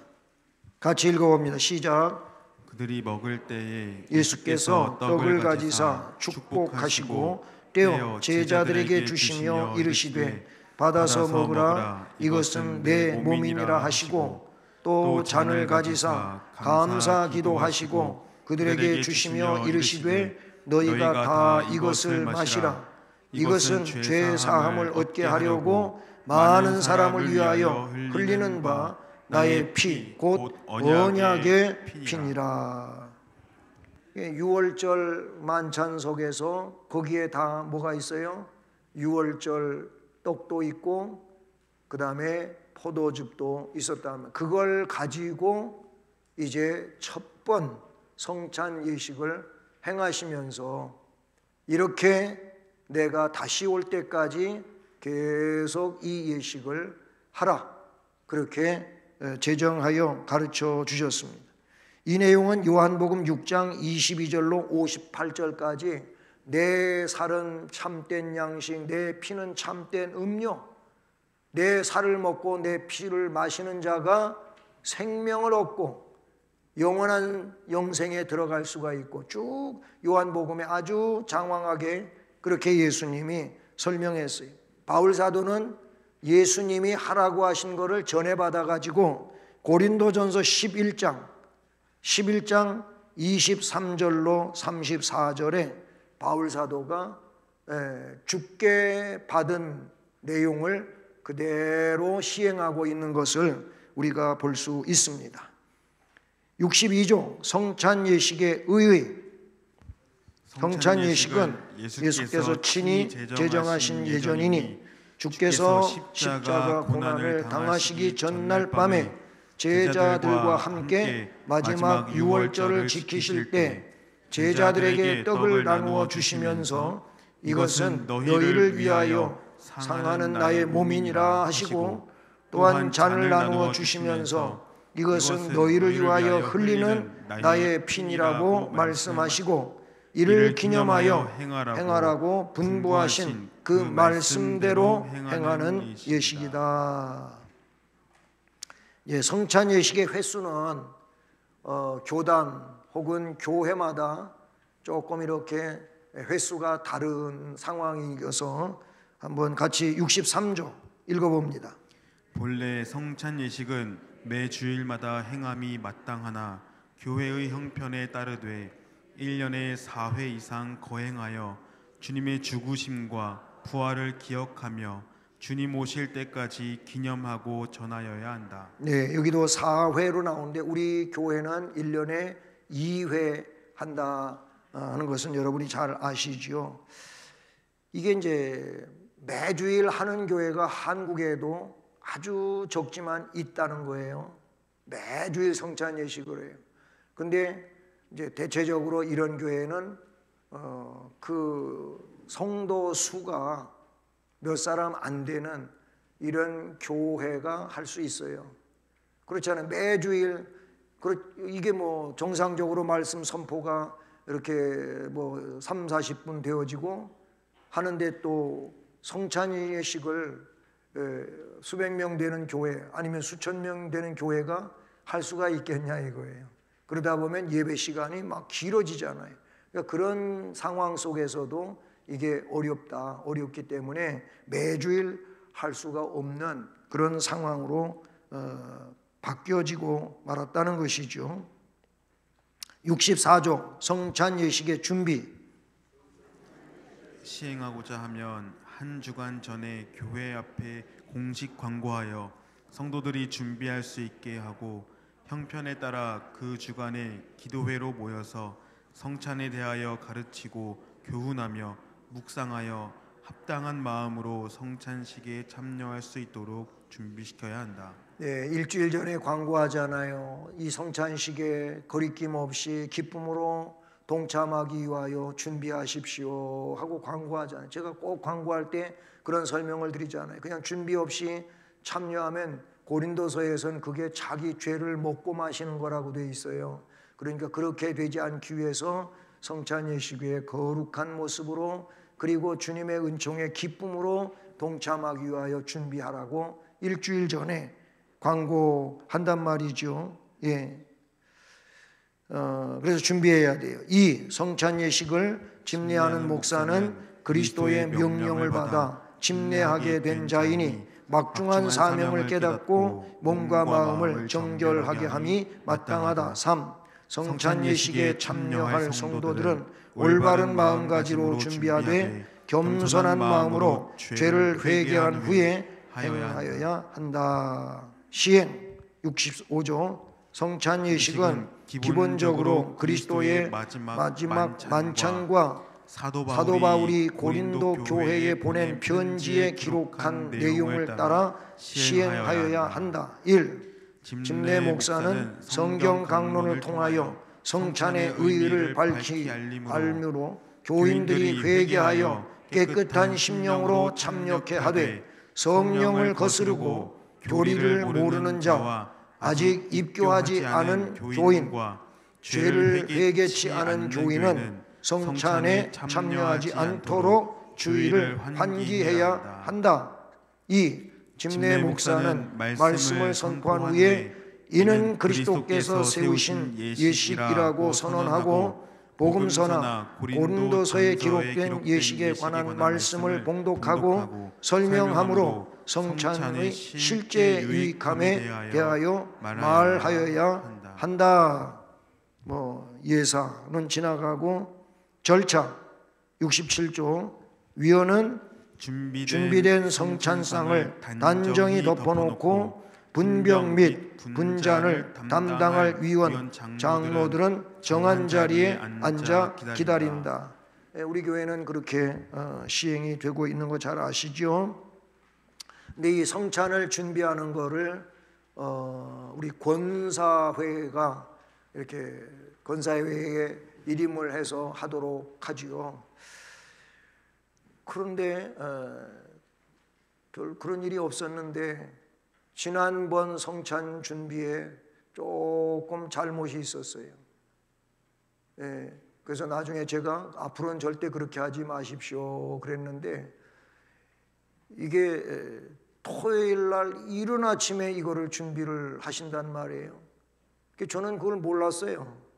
같이 읽어봅니다. 시작. 그들이 먹을 때에 예수께서 떡을 가지사 축복하시고 떼어 제자들에게 주시며 이르시되 받아서 먹으라, 이것은 내 몸이니라 하시고 또 잔을 가지사 감사 기도하시고 그들에게 주시며 이르시되 너희가 다 이것을 마시라. 이것은 죄 사함을 얻게 하려고 많은 사람을 위하여 흘리는 바 나의 피 곧 언약의 피니라. 유월절 만찬 속에서 거기에 다 뭐가 있어요? 유월절 떡도 있고 그 다음에 포도즙도 있었다면 그걸 가지고 이제 첫 번 성찬 예식을 행하시면서 이렇게 내가 다시 올 때까지 계속 이 예식을 하라, 그렇게 제정하여 가르쳐 주셨습니다. 이 내용은 요한복음 6장 22절로 58절까지 내 살은 참된 양식, 내 피는 참된 음료, 내 살을 먹고 내 피를 마시는 자가 생명을 얻고 영원한 영생에 들어갈 수가 있고 쭉 요한복음에 아주 장황하게 그렇게 예수님이 설명했어요. 바울 사도는 예수님이 하라고 하신 것을 전해받아 가지고 고린도전서 11장 23절로 34절에 바울 사도가 주께 받은 내용을 그대로 시행하고 있는 것을 우리가 볼 수 있습니다. 62조 성찬 예식의 의의. 성찬 예식은 예수께서 친히 제정하신 예전이니 주께서 십자가 고난을 당하시기 전날 밤에 제자들과 함께 마지막 유월절을 지키실 때 제자들에게 떡을 나누어 주시면서 이것은 너희를 위하여 상하는 나의 몸이니라 하시고 또한 잔을 나누어 주시면서 이것은 너희를 위하여 흘리는 나의 피니라고 말씀하시고 이를 기념하여 행하라고 분부하신 그 말씀대로 행하는 예식이다. 성찬 예식의 횟수는 교단 혹은 교회마다 조금 이렇게 횟수가 다른 상황이어서 한번 같이 63조 읽어봅니다. 본래 성찬 예식은 매 주일마다 행함이 마땅하나 교회의 형편에 따르되 1년에 4회 이상 거행하여 주님의 죽으심과 부활을 기억하며 주님 오실 때까지 기념하고 전하여야 한다. 네, 여기도 4회로 나오는데 우리 교회는 1년에 2회 한다 하는 것은 여러분이 잘 아시죠. 이게 이제 매주일 하는 교회가 한국에도 아주 적지만 있다는 거예요. 매주일 성찬 예식을 해요. 근데 이제 대체적으로 이런 교회는 그 성도 수가 몇 사람 안 되는 이런 교회가 할 수 있어요. 그렇잖아요. 매주일 이게 뭐 정상적으로 말씀 선포가 이렇게 뭐 3, 40분 되어지고 하는데 또 성찬 예식을 수백 명 되는 교회 아니면 수천 명 되는 교회가 할 수가 있겠냐 이거예요. 그러다 보면 예배 시간이 막 길어지잖아요. 그러니까 그런 상황 속에서도 이게 어렵기 때문에 매주일 할 수가 없는 그런 상황으로 바뀌어지고 말았다는 것이죠. 64조 성찬 예식의 준비. 시행하고자 하면 한 주간 전에 교회 앞에 공식 광고하여 성도들이 준비할 수 있게 하고 형편에 따라 그 주간에 기도회로 모여서 성찬에 대하여 가르치고 교훈하며 묵상하여 합당한 마음으로 성찬식에 참여할 수 있도록 준비시켜야 한다. 네, 일주일 전에 광고하잖아요. 이 성찬식에 거리낌 없이 기쁨으로 동참하기 위하여 준비하십시오 하고 광고하잖아요. 제가 꼭 광고할 때 그런 설명을 드리잖아요. 그냥 준비 없이 참여하면 고린도서에서는 그게 자기 죄를 먹고 마시는 거라고 돼 있어요. 그러니까 그렇게 되지 않기 위해서 성찬 예식의 거룩한 모습으로 그리고 주님의 은총의 기쁨으로 동참하기 위하여 준비하라고 일주일 전에 광고한단 말이죠. 예. 그래서 준비해야 돼요. 이 성찬 예식을 집례하는 목사는 그리스도의 명령을 받아 집례하게 된 자이니 막중한 사명을 깨닫고 몸과 마음을 정결하게 함이 마땅하다. 3. 성찬 예식에 참여할 성도들은 올바른 마음가짐으로 준비하되 겸손한 마음으로 죄를 회개한 후에 행하여야 한다. 시행 65조 성찬 예식은 기본적으로 그리스도의 마지막 만찬과 사도 바울이 고린도 교회에 보낸 편지에 기록한 내용을 따라 시행하여야 한다. 1. 집례 목사는 성경 강론을 통하여 성찬의 의의를 밝히 알므로 교인들이 회개하여 깨끗한 심령으로 참여케 하되 성령을 거스르고 교리를 모르는 자와 아직 입교하지 않은 교인, 죄를 회개치 않은 교인은 성찬에 참여하지 않도록 주의를 환기해야 한다. 2. 집례 목사는 말씀을 선포한 후에 이는 그리스도께서 세우신 예식이라고 선언하고 복음서나 고린도서에 기록된 예식에 관한 말씀을 봉독하고 설명함으로 성찬의 실제 유익함에 대하여 말하여야 한다. 예사는 지나가고 절차 67조 위원은 준비된 성찬상을 단정히 덮어놓고 분병 및 분잔을 담당할 위원 장로들은 정한 자리에 앉아 기다린다. 우리 교회는 그렇게 시행이 되고 있는 거 잘 아시죠? 근데 이 성찬을 준비하는 거를 우리 권사회가 이렇게 권사회에 일임을 해서 하도록 하지요. 그런데 별 그런 일이 없었는데 지난번 성찬 준비에 조금 잘못이 있었어요. 예, 그래서 나중에 제가 앞으로는 절대 그렇게 하지 마십시오 그랬는데 이게 토요일 날 이른 아침에 이거를 준비를 하신단 말이에요. 저는 그걸 몰랐어요.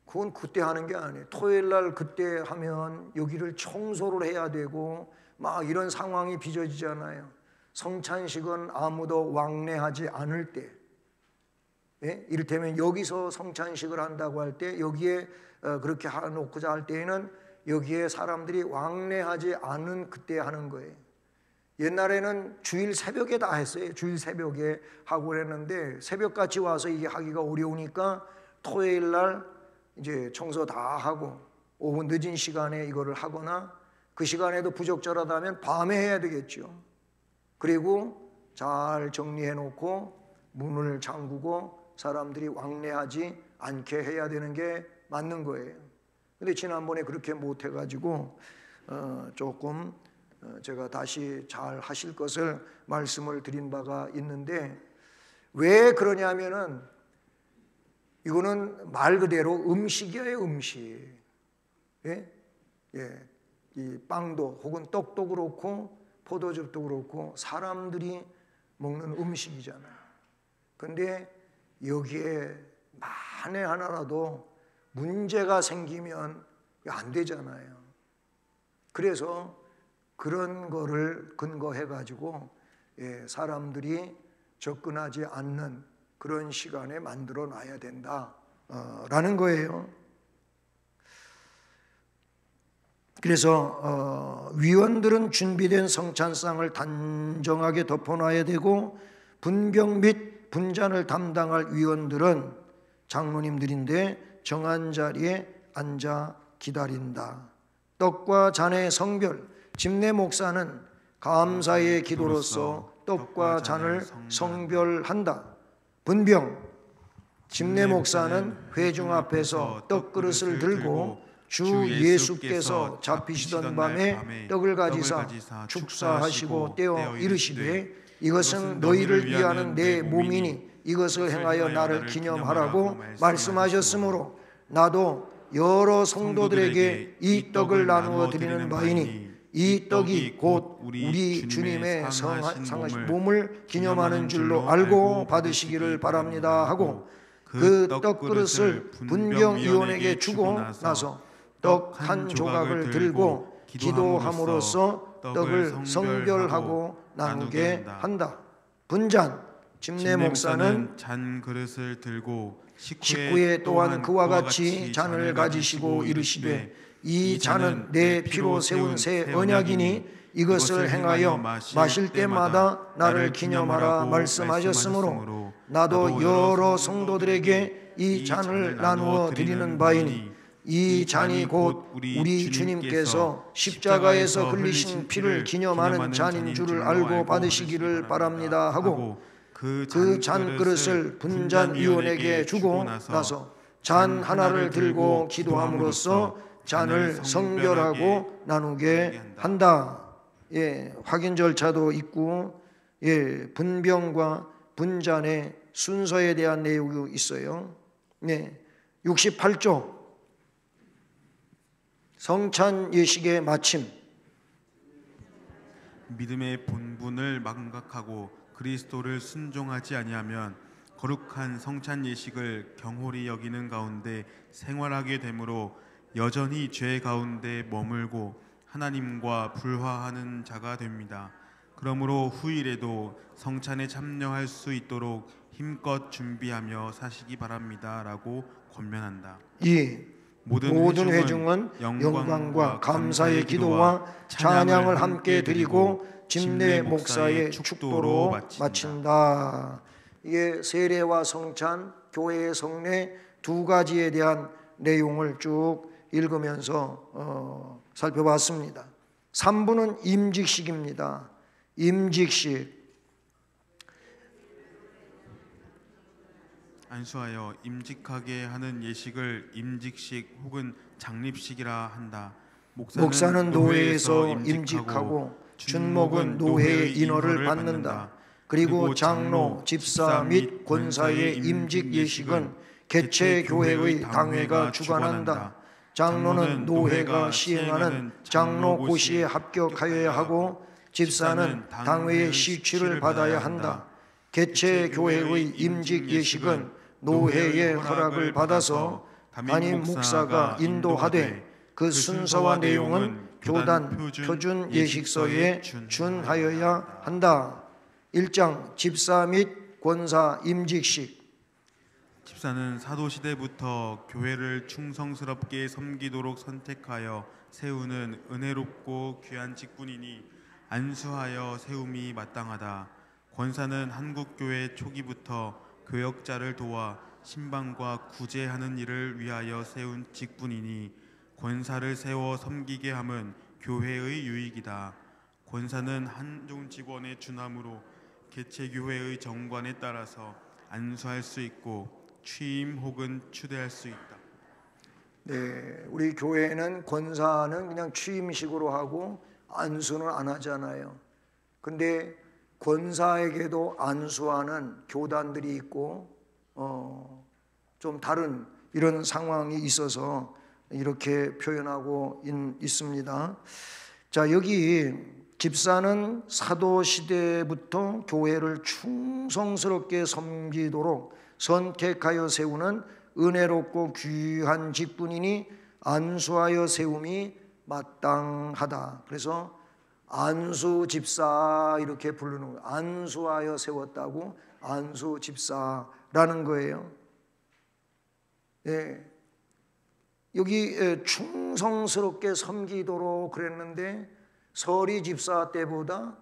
그건 그때 하는 게 아니에요. 토요일 날 그때 하면 여기를 청소를 해야 되고 막 이런 상황이 빚어지잖아요. 성찬식은 아무도 왕래하지 않을 때, 예? 이를테면 여기서 성찬식을 한다고 할 때 여기에 그렇게 해놓고자 할 때에는 여기에 사람들이 왕래하지 않은 그때 하는 거예요. 옛날에는 주일 새벽에 다 했어요. 주일 새벽에 하고 그랬는데 새벽같이 와서 이게 하기가 어려우니까 토요일 날 이제 청소 다 하고 오후 늦은 시간에 이거를 하거나 그 시간에도 부적절하다면 밤에 해야 되겠죠. 그리고 잘 정리해 놓고 문을 잠그고 사람들이 왕래하지 않게 해야 되는 게 맞는 거예요. 근데 지난번에 그렇게 못 해가지고 조금 제가 다시 잘 하실 것을 말씀을 드린 바가 있는데 왜 그러냐면은 이거는 말 그대로 음식이에요, 음식. 예? 예. 이 빵도 혹은 떡도 그렇고 포도즙도 그렇고 사람들이 먹는 음식이잖아요. 근데 여기에 한 해 하나라도 문제가 생기면 안 되잖아요. 그래서 그런 거를 근거해 가지고 사람들이 접근하지 않는 그런 시간에 만들어 놔야 된다라는 거예요. 그래서 위원들은 준비된 성찬상을 단정하게 덮어놔야 되고, 분병 및 분잔을 담당할 위원들은 장로님들인데 정한 자리에 앉아 기다린다. 떡과 잔의 성별, 집내 목사는 감사의 기도로서 떡과 잔을 성별한다. 분병, 집내 목사는 회중 앞에서 떡그릇을 들고 주 예수께서 잡히시던 밤에 떡을 가지사 축사하시고 떼어 이르시되 이것은 너희를 위하는 내 몸이니 이것을 행하여 나를 기념하라고 말씀하셨으므로 나도 여러 성도들에게 이 떡을 나누어 드리는 바이니 이 떡이 곧 우리 주님의 상하신 몸을 기념하는 줄로 알고 받으시기를 바랍니다 하고, 그 떡그릇을 분병위원에게 주고 나서 떡 한 조각을 들고 기도함으로써 떡을 성별하고 나누게 한다. 분잔, 집내 목사는 잔 그릇을 들고 식구에 또한 그와 같이 잔을 가지시고 이르시되 이 잔은 내 피로 세운 새 언약이니 이것을 행하여 마실 때마다 나를 기념하라 말씀하셨으므로 나도 여러 성도들에게 이 잔을 나누어 드리는 바이니 이 잔이 곧 우리 주님께서 십자가에서 흘리신 피를 기념하는 잔인 줄을 알고 받으시기를 바랍니다 하고, 그 잔 그릇을 분잔위원에게 주고 나서 잔 하나를 들고 기도함으로써 잔을 성별하고 나누게 한다. 확인 절차도 있고, 분병과 분잔의 순서에 대한 내용이 있어요. 68조 성찬 예식의 마침. 믿음의 본분을 망각하고 그리스도를 순종하지 아니하면 거룩한 성찬 예식을 경홀히 여기는 가운데 생활하게 되므로 여전히 죄 가운데 머물고 하나님과 불화하는 자가 됩니다. 그러므로 후일에도 성찬에 참여할 수 있도록 힘껏 준비하며 사시기 바랍니다 라고 권면한다. 모든 회중은 영광과 감사의 기도와 찬양을 함께 드리고 집내 목사의 축도로 마친다. 이게 세례와 성찬, 교회의 성례 두 가지에 대한 내용을 쭉 읽으면서 살펴봤습니다. 3부는 임직식입니다. 임직식. 안수하여 임직하게 하는 예식을 임직식 혹은 장립식이라 한다. 목사는 노회에서 임직하고 준목은 노회의 인허를 받는다. 그리고 장로, 집사 및 권사의 임직 예식은 개최 교회의 당회가 주관한다. 장로는 노회가 시행하는 장로 고시에 합격하여야 하고 집사는 당회의 시취를 받아야 한다. 개최 교회의 임직 예식은 노회의 허락을 받아서 담임 목사가 인도하되 그 순서와 내용은 교단 표준 예식서에 준하여야 한다. 1장 집사 및 권사 임직식. 집사는 사도시대부터 교회를 충성스럽게 섬기도록 선택하여 세우는 은혜롭고 귀한 직분이니 안수하여 세움이 마땅하다. 권사는 한국교회 초기부터 교역자를 도와 신방과 구제하는 일을 위하여 세운 직분이니 권사를 세워 섬기게 함은 교회의 유익이다. 권사는 한종 직원의 준함으로 개체교회의 정관에 따라서 안수할 수 있고 취임 혹은 추대할 수 있다. 우리 교회는 권사는 그냥 취임식으로 하고 안수는 안 하잖아요. 근데 권사에게도 안수하는 교단들이 있고 좀 다른 이런 상황이 있어서 이렇게 표현하고 있습니다. 자, 여기 집사는 사도시대부터 교회를 충성스럽게 섬기도록 선택하여 세우는 은혜롭고 귀한 직분이니 안수하여 세움이 마땅하다. 그래서 안수 집사 이렇게 부르는 거예요. 안수하여 세웠다고 안수 집사라는 거예요. 예. 여기 충성스럽게 섬기도록 그랬는데 서리 집사 때보다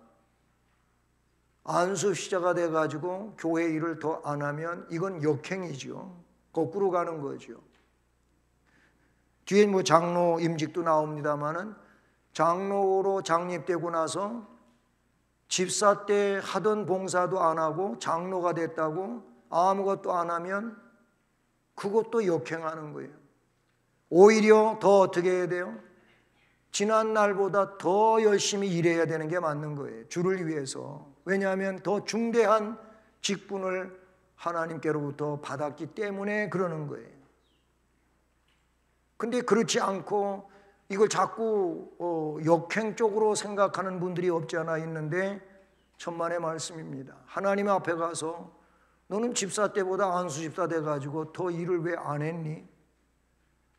안수시자가 돼가지고 교회 일을 더 안 하면 이건 역행이죠. 거꾸로 가는 거죠. 뒤에 뭐 장로 임직도 나옵니다만은 장로로 장립되고 나서 집사 때 하던 봉사도 안 하고 장로가 됐다고 아무것도 안 하면 그것도 역행하는 거예요. 오히려 더 어떻게 해야 돼요? 지난 날보다 더 열심히 일해야 되는 게 맞는 거예요. 주를 위해서. 왜냐하면 더 중대한 직분을 하나님께로부터 받았기 때문에 그러는 거예요. 근데 그렇지 않고 이걸 자꾸 역행 쪽으로 생각하는 분들이 없지 않아 있는데 천만의 말씀입니다. 하나님 앞에 가서 너는 집사 때보다 안수 집사 돼가지고 더 일을 왜 안 했니?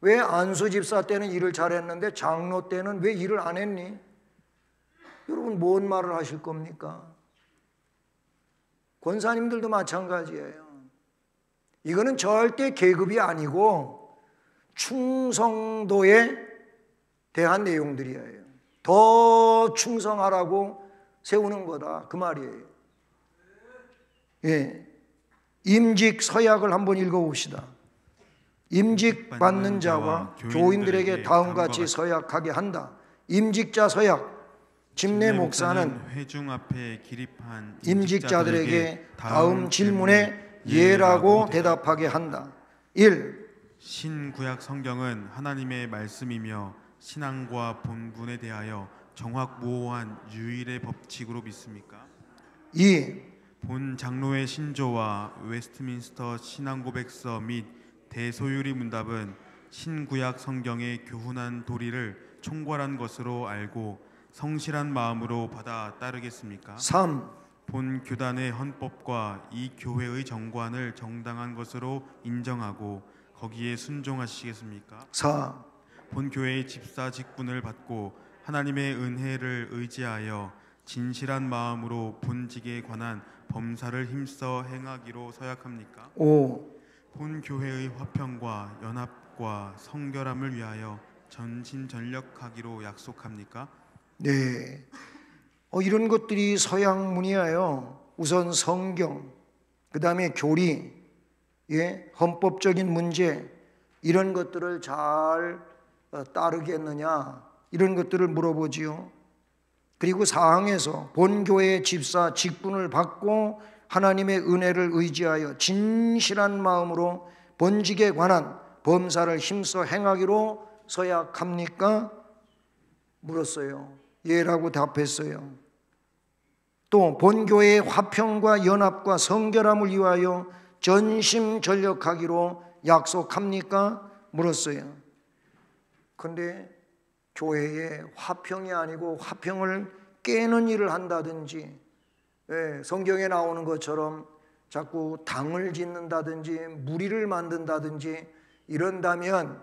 왜 안수 집사 때는 일을 잘했는데 장로 때는 왜 일을 안 했니? 여러분 뭔 말을 하실 겁니까? 권사님들도 마찬가지예요. 이거는 절대 계급이 아니고 충성도에 대한 내용들이에요. 더 충성하라고 세우는 거다 그 말이에요. 예. 임직 서약을 한번 읽어봅시다. 임직 받는 자와 교인들에게 다음같이 서약하게 한다. 임직자 서약. 집내 목사는 회중 앞에 기립한 임직자들에게 다음 질문에 예라고 대답하게 한다. 1. 신구약 성경은 하나님의 말씀이며 신앙과 본분에 대하여 정확무오한 유일의 법칙으로 믿습니까? 2. 본 장로의 신조와 웨스트민스터 신앙고백서 및 대소유리 문답은 신구약 성경의 교훈한 도리를 총괄한 것으로 알고 성실한 마음으로 받아 따르겠습니까? 3. 본 교단의 헌법과 이 교회의 정관을 정당한 것으로 인정하고 거기에 순종하시겠습니까? 4. 본 교회의 집사 직분을 받고 하나님의 은혜를 의지하여 진실한 마음으로 본직에 관한 범사를 힘써 행하기로 서약합니까? 5. 본 교회의 화평과 연합과 성결함을 위하여 전심전력하기로 약속합니까? 네. 이런 것들이 서양문이에요. 우선 성경, 그 다음에 교리, 예, 헌법적인 문제 이런 것들을 잘 따르겠느냐 이런 것들을 물어보지요. 그리고 사항에서 본교회의 집사 직분을 받고 하나님의 은혜를 의지하여 진실한 마음으로 본직에 관한 범사를 힘써 행하기로 서약합니까? 물었어요. 예라고 답했어요. 또 본교회의 화평과 연합과 성결함을 위하여 전심전력하기로 약속합니까? 물었어요. 근데 교회에 화평이 아니고 화평을 깨는 일을 한다든지, 성경에 나오는 것처럼 자꾸 당을 짓는다든지 무리를 만든다든지 이런다면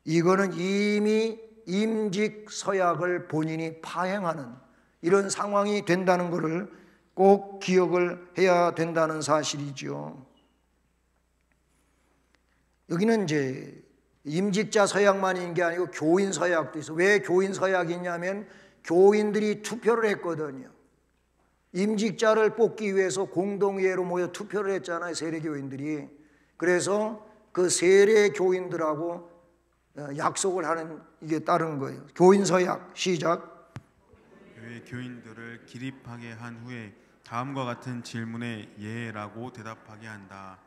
이거는 이미 임직 서약을 본인이 파행하는 이런 상황이 된다는 것을 꼭 기억을 해야 된다는 사실이죠. 여기는 이제 임직자 서약만 있는 게 아니고 교인 서약도 있어. 왜 교인 서약이 있냐면 교인들이 투표를 했거든요. 임직자를 뽑기 위해서 공동회의로 모여 투표를 했잖아요, 세례교인들이. 그래서 그 세례교인들하고 약속을 하는 이게 따른 거예요. 교인 서약 시작. 교회 교인들을 기립하게 한 후에 다음과 같은 질문에 예라고 대답하게 한다.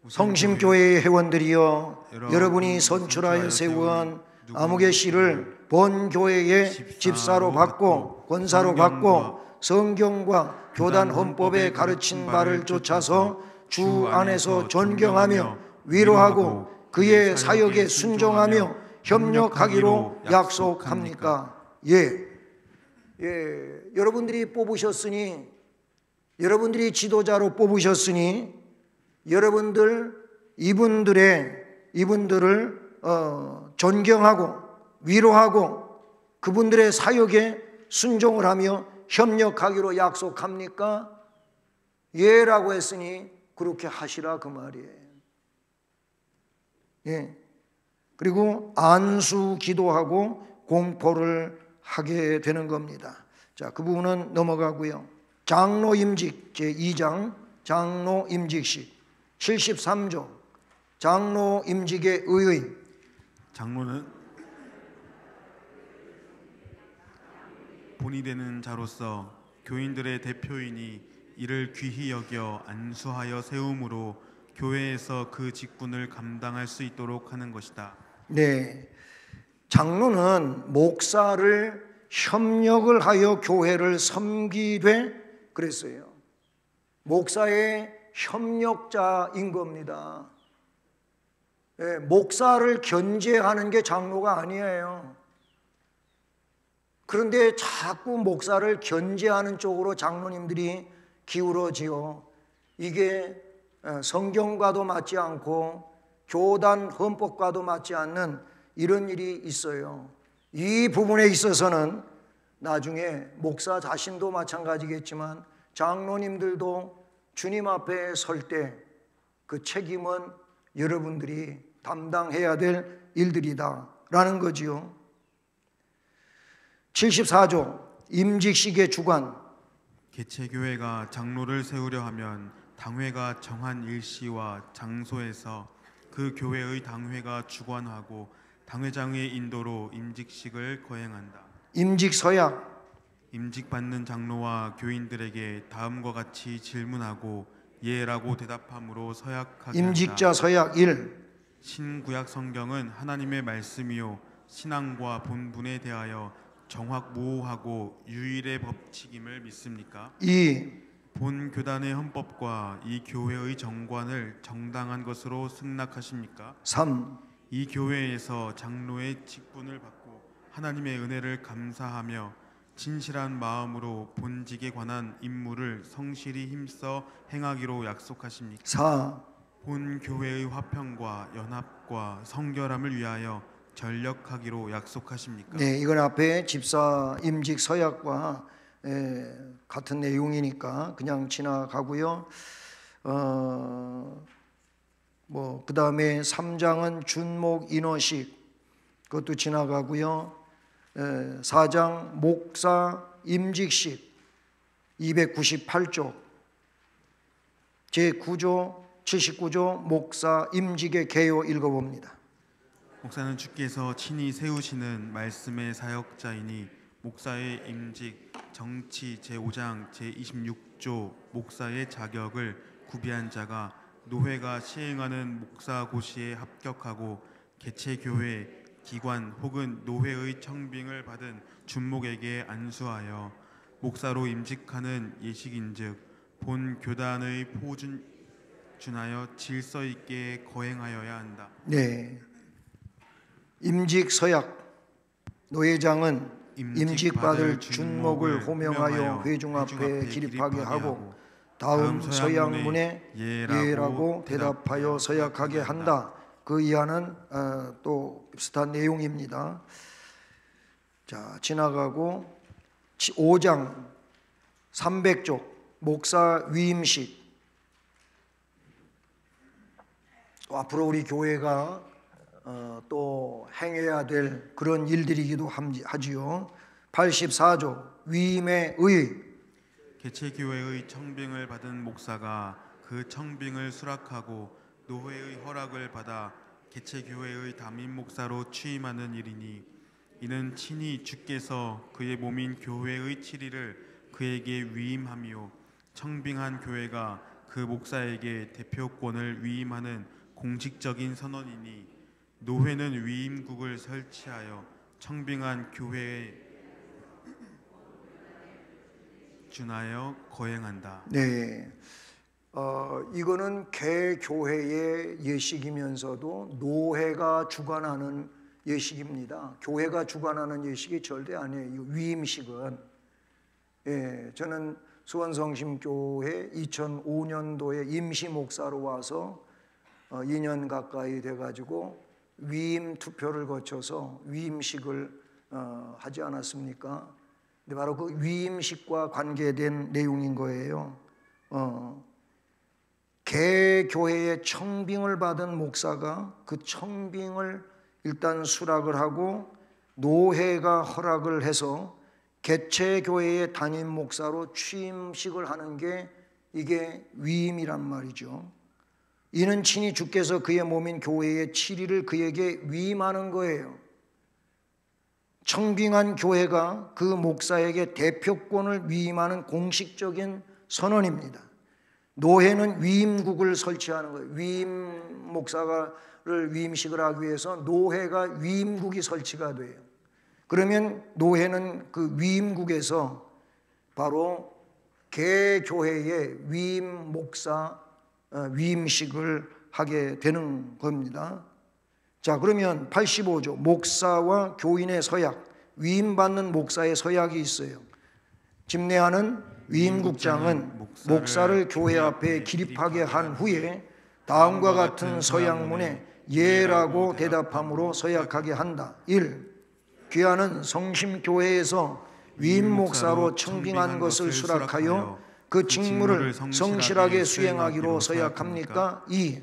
성심교회의 회원들이여, 여러분이 선출하여 세운 아무개 씨를 본교회의 집사로 받고 권사로 받고 성경과 교단 헌법에 가르친 바를 쫓아서 주 안에서 존경하며 위로하고 그의 사역에 순종하며 협력하기로 약속합니까? 예. 여러분들이 뽑으셨으니, 여러분들이 지도자로 뽑으셨으니 여러분들 이분들의 이분들을 존경하고 위로하고 그분들의 사역에 순종을 하며 협력하기로 약속합니까? 예라고 했으니 그렇게 하시라 그 말이에요. 예. 그리고 안수 기도하고 공포를 하게 되는 겁니다. 자, 그 부분은 넘어가고요. 장로 임직 제2장 장로 임직식 73조 장로 임직의 의의. 장로는 본이 되는 자로서 교인들의 대표이니 이를 귀히 여겨 안수하여 세움으로 교회에서 그 직분을 감당할 수 있도록 하는 것이다. 네, 장로는 목사를 협력을 하여 교회를 섬기되 그랬어요. 목사의 협력자인 겁니다. 네, 목사를 견제하는 게 장로가 아니에요. 그런데 자꾸 목사를 견제하는 쪽으로 장로님들이 기울어지요. 이게 성경과도 맞지 않고 교단 헌법과도 맞지 않는 이런 일이 있어요. 이 부분에 있어서는 나중에 목사 자신도 마찬가지겠지만 장로님들도 주님 앞에 설 때 그 책임은 여러분들이 담당해야 될 일들이다라는 거지요. 74조 임직식의 주관. 개체교회가 장로를 세우려 하면 당회가 정한 일시와 장소에서 그 교회의 당회가 주관하고 당회장의 인도로 임직식을 거행한다. 임직서약. 임직받는 장로와 교인들에게 다음과 같이 질문하고 예라고 대답함으로 서약하게 임직자 한다. 서약 1. 신구약 성경은 하나님의 말씀이요 신앙과 본분에 대하여 정확무오하고 유일의 법칙임을 믿습니까? 2. 본 교단의 헌법과 이 교회의 정관을 정당한 것으로 승낙하십니까? 3. 이 교회에서 장로의 직분을 받고 하나님의 은혜를 감사하며 진실한 마음으로 본직에 관한 임무를 성실히 힘써 행하기로 약속하십니까? 4. 본 교회의 화평과 연합과 성결함을 위하여 전력하기로 약속하십니까? 네, 이건 앞에 집사 임직 서약과 같은 내용이니까 그냥 지나가고요. 그 다음에 3장은 준목 인허식, 그것도 지나가고요. 4장 목사 임직식 298조, 제9조 79조 목사 임직의 개요 읽어봅니다. 목사는 주께서 친히 세우시는 말씀의 사역자이니 목사의 임직 정치 제5장 제26조 목사의 자격을 구비한 자가 노회가 시행하는 목사 고시에 합격하고 개체교회 기관 혹은 노회의 청빙을 받은 준목에게 안수하여 목사로 임직하는 예식인즉 본 교단의 포준 준하여 질서 있게 거행하여야 한다. 네. 임직 서약. 노회장은 임직받을 준목을 호명하여 회중 앞에 기립하게 하고 다음 서약문에 예라고 대답하여 서약하게 한다. 그 이하는 또 비슷한 내용입니다. 자, 지나가고 5장 300조 목사 위임식. 앞으로 우리 교회가 또 행해야 될 그런 일들이기도 하지요. 84조 위임의 의. 개체교회의 청빙을 받은 목사가 그 청빙을 수락하고 노회의 허락을 받아 개체교회의 담임 목사로 취임하는 일이니 이는 친히 주께서 그의 몸인 교회의 치리를 그에게 위임하며 청빙한 교회가 그 목사에게 대표권을 위임하는 공식적인 선언이니 노회는 위임국을 설치하여 청빙한 교회에 준하여 거행한다. 네, 이거는 개교회의 예식이면서도 노회가 주관하는 예식입니다. 교회가 주관하는 예식이 절대 아니에요. 위임식은. 예, 저는 수원성심교회 2005년도에 임시 목사로 와서 2년 가까이 돼가지고 위임 투표를 거쳐서 위임식을 하지 않았습니까? 근데 바로 그 위임식과 관계된 내용인 거예요. 개교회의 청빙을 받은 목사가 그 청빙을 일단 수락을 하고 노회가 허락을 해서 개체교회의 담임 목사로 취임식을 하는 게 이게 위임이란 말이죠. 이는 친히 주께서 그의 몸인 교회의 7일을 그에게 위임하는 거예요. 청빙한 교회가 그 목사에게 대표권을 위임하는 공식적인 선언입니다. 노회는 위임국을 설치하는 거예요. 위임 목사를 위임식을 하기 위해서 노회가 위임국이 설치가 돼요. 그러면 노회는 그 위임국에서 바로 개교회의 위임 목사 위임식을 하게 되는 겁니다. 자, 그러면 85조 목사와 교인의 서약, 위임받는 목사의 서약이 있어요. 집례하는 위임국장은 목사를 교회 앞에 기립하게 한 후에 다음과 같은 서약문에 예라고 대답함으로 서약하게 한다. 1. 귀하는 성심교회에서 위임 목사로 청빙한 것을 수락하여 그 직무를 성실하게 수행하기로 서약합니까? 2.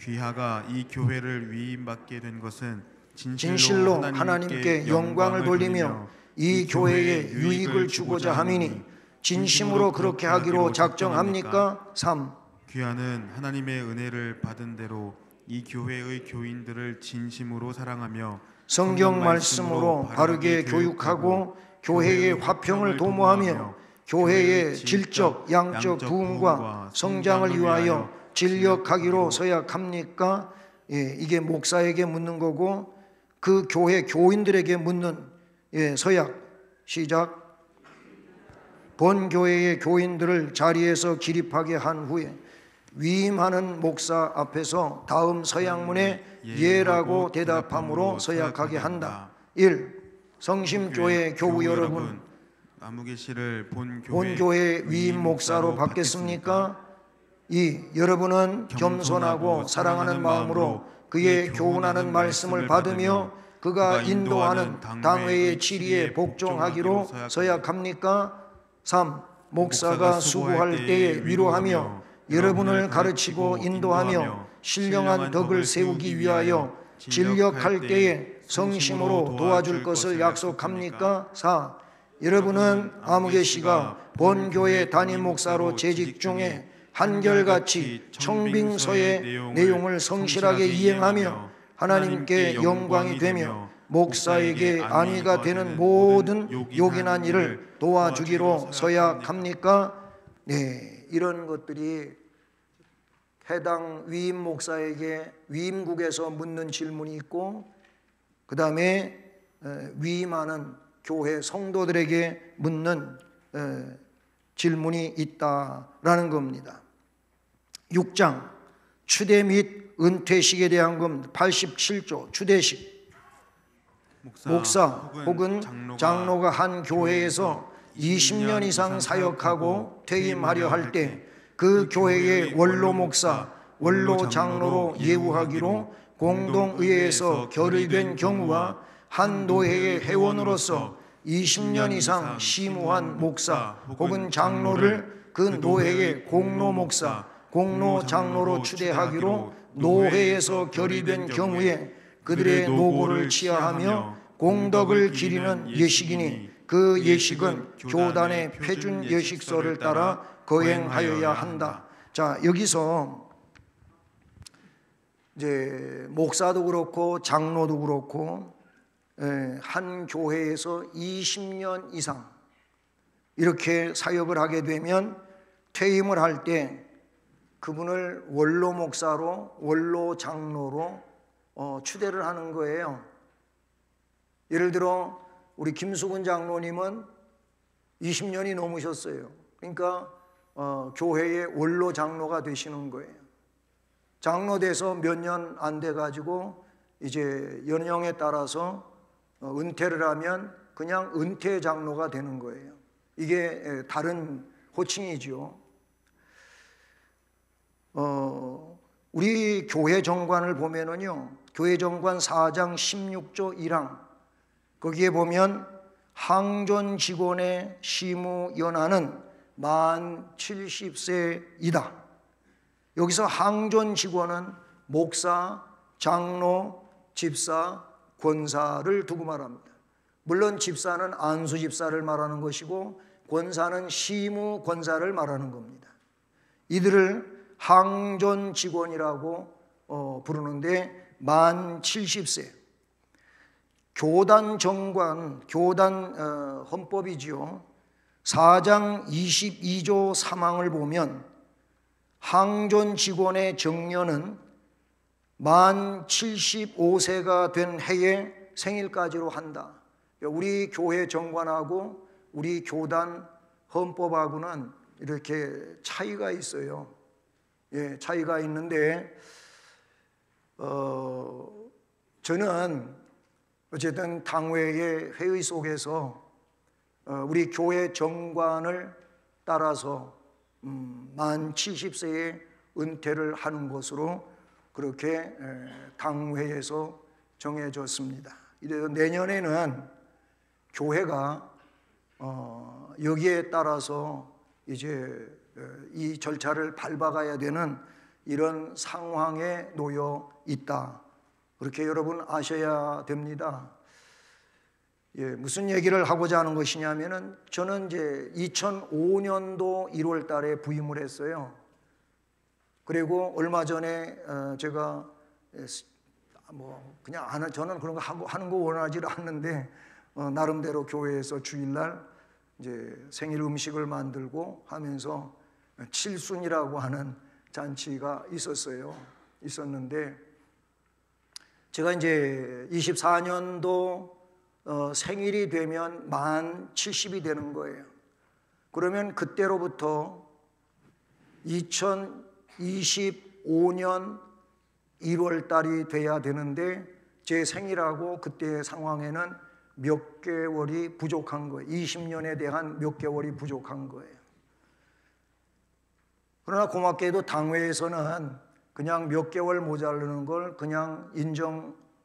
귀하가 이 교회를 위임받게 된 것은 진실로 하나님께 영광을 돌리며 이 교회에 유익을 주고자 함이니 진심으로 그렇게 하기로 작정합니까? 3. 귀하는 하나님의 은혜를 받은 대로 이 교회의 교인들을 진심으로 사랑하며 성경 말씀으로 바르게 교육하고 교회의 화평을 도모하며 교회의 질적, 양적 부흥과 성장을 위하여 진력하기로 서약합니까? 이게 목사에게 묻는 거고 그 교회 교인들에게 묻는 서약. 시작. 본 교회의 교인들을 자리에서 기립하게 한 후에 위임하는 목사 앞에서 다음 서약문에 예라고 대답함으로 서약하게 한다. 1. 성심교회 교우 여러분, 아무개시를 본 교회 위임 목사로 받겠습니까? 2. 여러분은 겸손하고 사랑하는 마음으로 그의 교훈하는 말씀을 받으며 그가 인도하는 당회의 지리에 복종하기로 서약합니까? 3. 목사가 수고할 때에 위로하며 여러분을 가르치고 인도하며 신령한 덕을 세우기 위하여 진력할 때에 성심으로 도와줄 것을 약속합니까? 4. 여러분은 아무개씨가 본교회 담임 목사로 재직 중에 한결같이 청빙서의 내용을 성실하게 이행하며 하나님께 영광이 되며 목사에게 안위가 되는 모든 요긴한 일을 도와주기로 서약합니까? 네, 이런 것들이 해당 위임 목사에게 위임국에서 묻는 질문이 있고 그 다음에 위임하는 교회 성도들에게 묻는 질문이 있다라는 겁니다. 6장 추대 및 은퇴식에 대한 금 87조 추대식. 목사 혹은 장로가 한 교회에서 20년 이상 사역하고 퇴임하려 할 때 그 교회의 원로 목사, 원로 장로로 예우하기로 공동의회에서 결의된 경우와 한 노회의 회원으로서 20년 이상 시무한 목사 혹은 장로를 그 노회의 공로 목사, 공로 장로로 추대하기로 노회에서 결의된 경우에 그들의 노고를 치하하며 공덕을 기리는 예식이니 그 예식은 교단의 표준 예식서를 따라 거행하여야 한다. 자, 여기서 이제 목사도 그렇고 장로도 그렇고 한 교회에서 20년 이상 이렇게 사역을 하게 되면 퇴임을 할 때 그분을 원로 목사로 원로 장로로 추대를 하는 거예요. 예를 들어 우리 김수근 장로님은 20년이 넘으셨어요. 그러니까 교회의 원로 장로가 되시는 거예요. 장로 돼서 몇 년 안 돼 가지고 이제 연령에 따라서 은퇴를 하면 그냥 은퇴 장로가 되는 거예요. 이게 다른 호칭이죠. 우리 교회 정관을 보면은요, 교회 정관 4장 16조 1항 거기에 보면 항존 직원의 시무 연하는 만 70세이다. 여기서 항존 직원은 목사, 장로, 집사, 권사를 두고 말합니다. 물론 집사는 안수 집사를 말하는 것이고 권사는 시무 권사를 말하는 겁니다. 이들을 항존 직원이라고 부르는데 만 70세. 교단 정관, 교단 헌법이지요. 4장 22조 3항을 보면 항존 직원의 정년은 만 75세가 된 해에 생일까지로 한다. 우리 교회 정관하고 우리 교단 헌법하고는 이렇게 차이가 있어요. 예, 차이가 있는데 저는 어쨌든 당회의 회의 속에서 우리 교회 정관을 따라서 만 70세에 은퇴를 하는 것으로 그렇게 당회에서 정해졌습니다. 이래서 내년에는 교회가 여기에 따라서 이제 이 절차를 밟아가야 되는 이런 상황에 놓여 있다. 그렇게 여러분 아셔야 됩니다. 예, 무슨 얘기를 하고자 하는 것이냐면은 저는 이제 2005년도 1월 달에 부임을 했어요. 그리고 얼마 전에 제가 그냥 저는 그런 거 하는 거 원하지 않는데 나름대로 교회에서 주일날 이제 생일 음식을 만들고 하면서 칠순이라고 하는 잔치가 있었는데 제가 이제 24년도 생일이 되면 만 70이 되는 거예요. 그러면 그때로부터 2025년 1월 달이 돼야 되는데 제 생일하고 그때의 상황에는 몇 개월이 부족한 거예요. 20년에 대한 몇 개월이 부족한 거예요. 그러나 고맙게도 당회에서는 그냥 몇 개월 모자르는 걸 그냥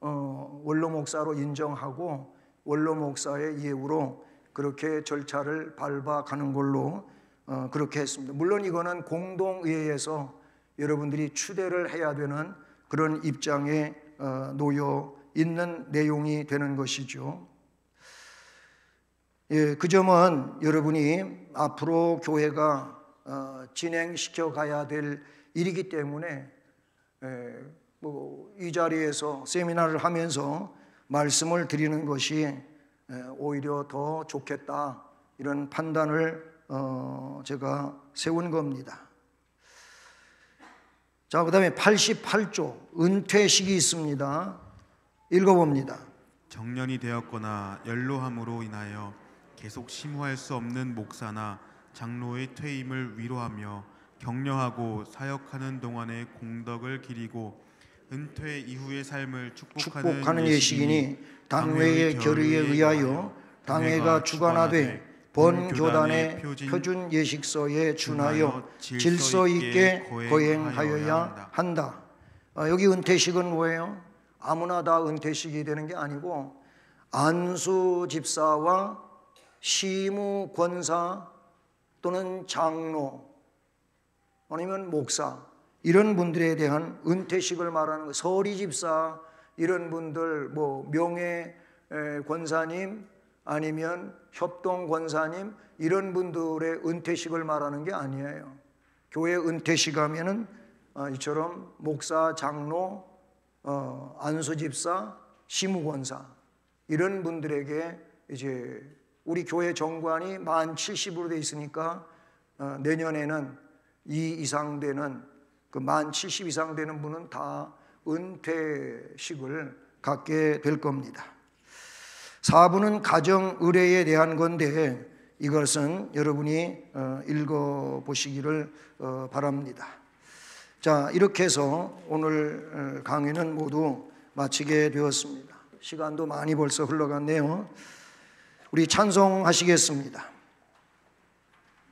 원로 목사로 인정하고 원로 목사의 예우로 그렇게 절차를 밟아가는 걸로 그렇게 했습니다. 물론 이거는 공동의회에서 여러분들이 추대를 해야 되는 그런 입장에 놓여 있는 내용이 되는 것이죠. 예, 그 점은 여러분이 앞으로 교회가 진행시켜 가야 될 일이기 때문에 이 자리에서 세미나를 하면서 말씀을 드리는 것이 오히려 더 좋겠다, 이런 판단을 제가 세운 겁니다. 자, 그 다음에 88조 은퇴식이 있습니다. 읽어봅니다. 정년이 되었거나 연로함으로 인하여 계속 심호할 수 없는 목사나 장로의 퇴임을 위로하며 격려하고 사역하는 동안의 공덕을 기리고 은퇴 이후의 삶을 축복하는 예식이니 당회의 결의에 의하여 당회가 주관하되 본 교단의 표준 예식서에 준하여 질서 있게 거행하여야 한다. 여기 은퇴식은 뭐예요? 아무나 다 은퇴식이 되는 게 아니고 안수 집사와 시무 권사 또는 장로 아니면 목사, 이런 분들에 대한 은퇴식을 말하는 거. 서리 집사 이런 분들, 명예 권사님 아니면 협동 권사님, 이런 분들의 은퇴식을 말하는 게 아니에요. 교회 은퇴식 하면은 이처럼 목사, 장로, 안수 집사, 시무 권사, 이런 분들에게 이제 우리 교회 정관이 만 70으로 돼 있으니까 내년에는 이 이상 되는 그 만 70 이상 되는 분은 다 은퇴식을 갖게 될 겁니다. 4부는 가정 의례에 대한 건데 이것은 여러분이 읽어보시기를 바랍니다. 자, 이렇게 해서 오늘 강의는 모두 마치게 되었습니다. 시간도 많이 벌써 흘러갔네요. 우리 찬송하시겠습니다.